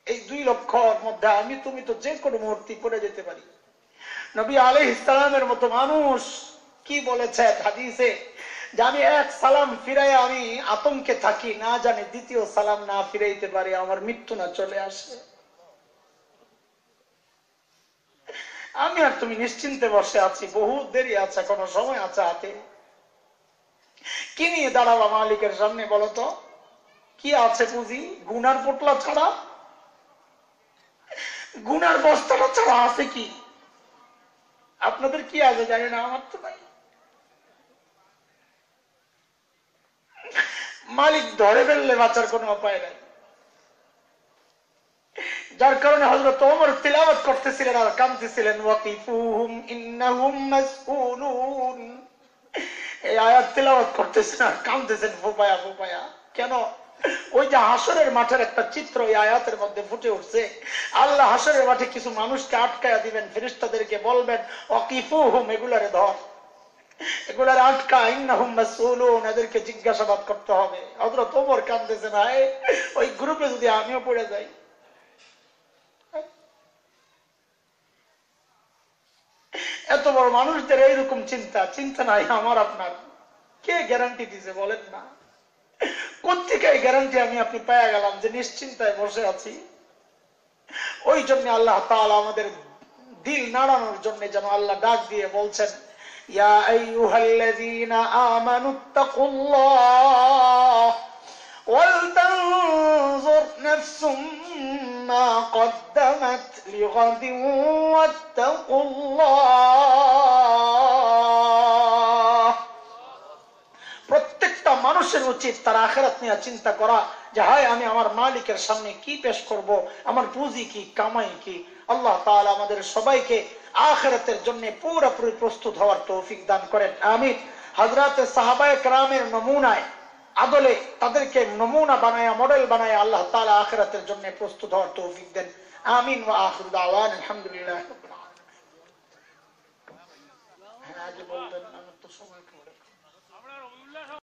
S2: এই 2 লক্ষর মধ্যে আমি তুমি তো যে কোনো মুহূর্তে পড়ে যেতে পারি। নবী আলাইহিস সালামের মতো মানুষ কি বলেছে হাদিসে, যে আমি এক সালাম ফিরাইয়া আমি আতঙ্কে থাকি, না জানি দ্বিতীয় সালাম না ফিরাইতে পারি আমার মৃত্যু না চলে আসে। আমি আর তুমি নিশ্চিন্তে বসে আছি, বহু দেরি আছে, কোনো সময় আছে হাতে। কি নিয়ে দাঁড়াবা মালিকের সামনে বলো তো? কি আছে পুঁজি? গুনার পোটলা ছাড়া, গুনার বস্তাটা ছাড়া আছে কি? আপনাদের কি আছে জানি না, আমার তো নাই। মালিক ধরে ফেললে বাঁচার কোনো উপায় নাই। যার কারণে হযরত ওমর তিলাওয়াত করতেছিলেন আর কাঁদতেছিলেন, ওয়াকিফুহুম ইন্নাহুম মাসউলুন। এই আয়াত তিলাওয়াত করতেছেন আর কাঁদতেছেন ফুপায়া ফুপায়া। কেন? ওই যে হাসরের মাঠের একটা চিত্র এই আয়াতের মধ্যে ফুটে উঠছে। আল্লাহ হাসরের মাঠে কিছু মানুষকে আটকায়া দিবেন, ফেরেশতাদেরকে বলবেন ওয়াকিফুহুম, এগুলারে ধর, এগুলারে আটকা, ইন্নাহুম মাসউলুন, এদেরকে জিজ্ঞাসাবাদ করতে হবে। হযরত ওমর কাঁদতেছেন, হায় ওই গ্রুপে যদি আমিও পড়ে যাই। এত বড় মানুষদের এইরকম চিন্তা, চিন্তা নাই আমার আপনার। কে গ্যারান্টি দিছে বলেন না? কোথেকে গ্যারান্টি আমি আপনি পেয়ে গেলাম যে নিশ্চিন্তায় বসে আছি? ওই জন্য আল্লাহ তাআলা আমাদের দিল নাড়ানোর জন্য যেন আল্লাহ ডাক দিয়ে বলছেন, ইয়া আইয়ুহাল্লাযীনা আমানুত্তাকুল্লাহ ওয়াল তানজুর নাফসুম মা কদ্দামাত লিগাদিন ওয়াত্তাকুল্লাহ। প্রত্যেকটা মানুষের উচিত তার আখিরাত নিয়ে চিন্তা করা, যে হায় আমি আমার মালিকের সামনে কি পেশ করব, আমার পুঁজি কি, কামাই কি। আল্লাহ তাআলা আমাদের সবাইকে আখিরাতের জন্য পুরোপুরি প্রস্তুত হওয়ার তৌফিক দান করেন, আমিন। হযরতে সাহাবায়ে কেরামের নমুনায় আদলে তাদেরকে নমুনা বানায়া, মডেল বানায়া আল্লাহ তাআলা আখিরাতের জন্য প্রস্তুত হওয়ার তৌফিক দেন, আমিন। ওয়া আখিরু দাওয়ানা আলহামদুলিল্লাহি রাব্বিল আলামিন। হ্যাঁ, আজ বলবেন না।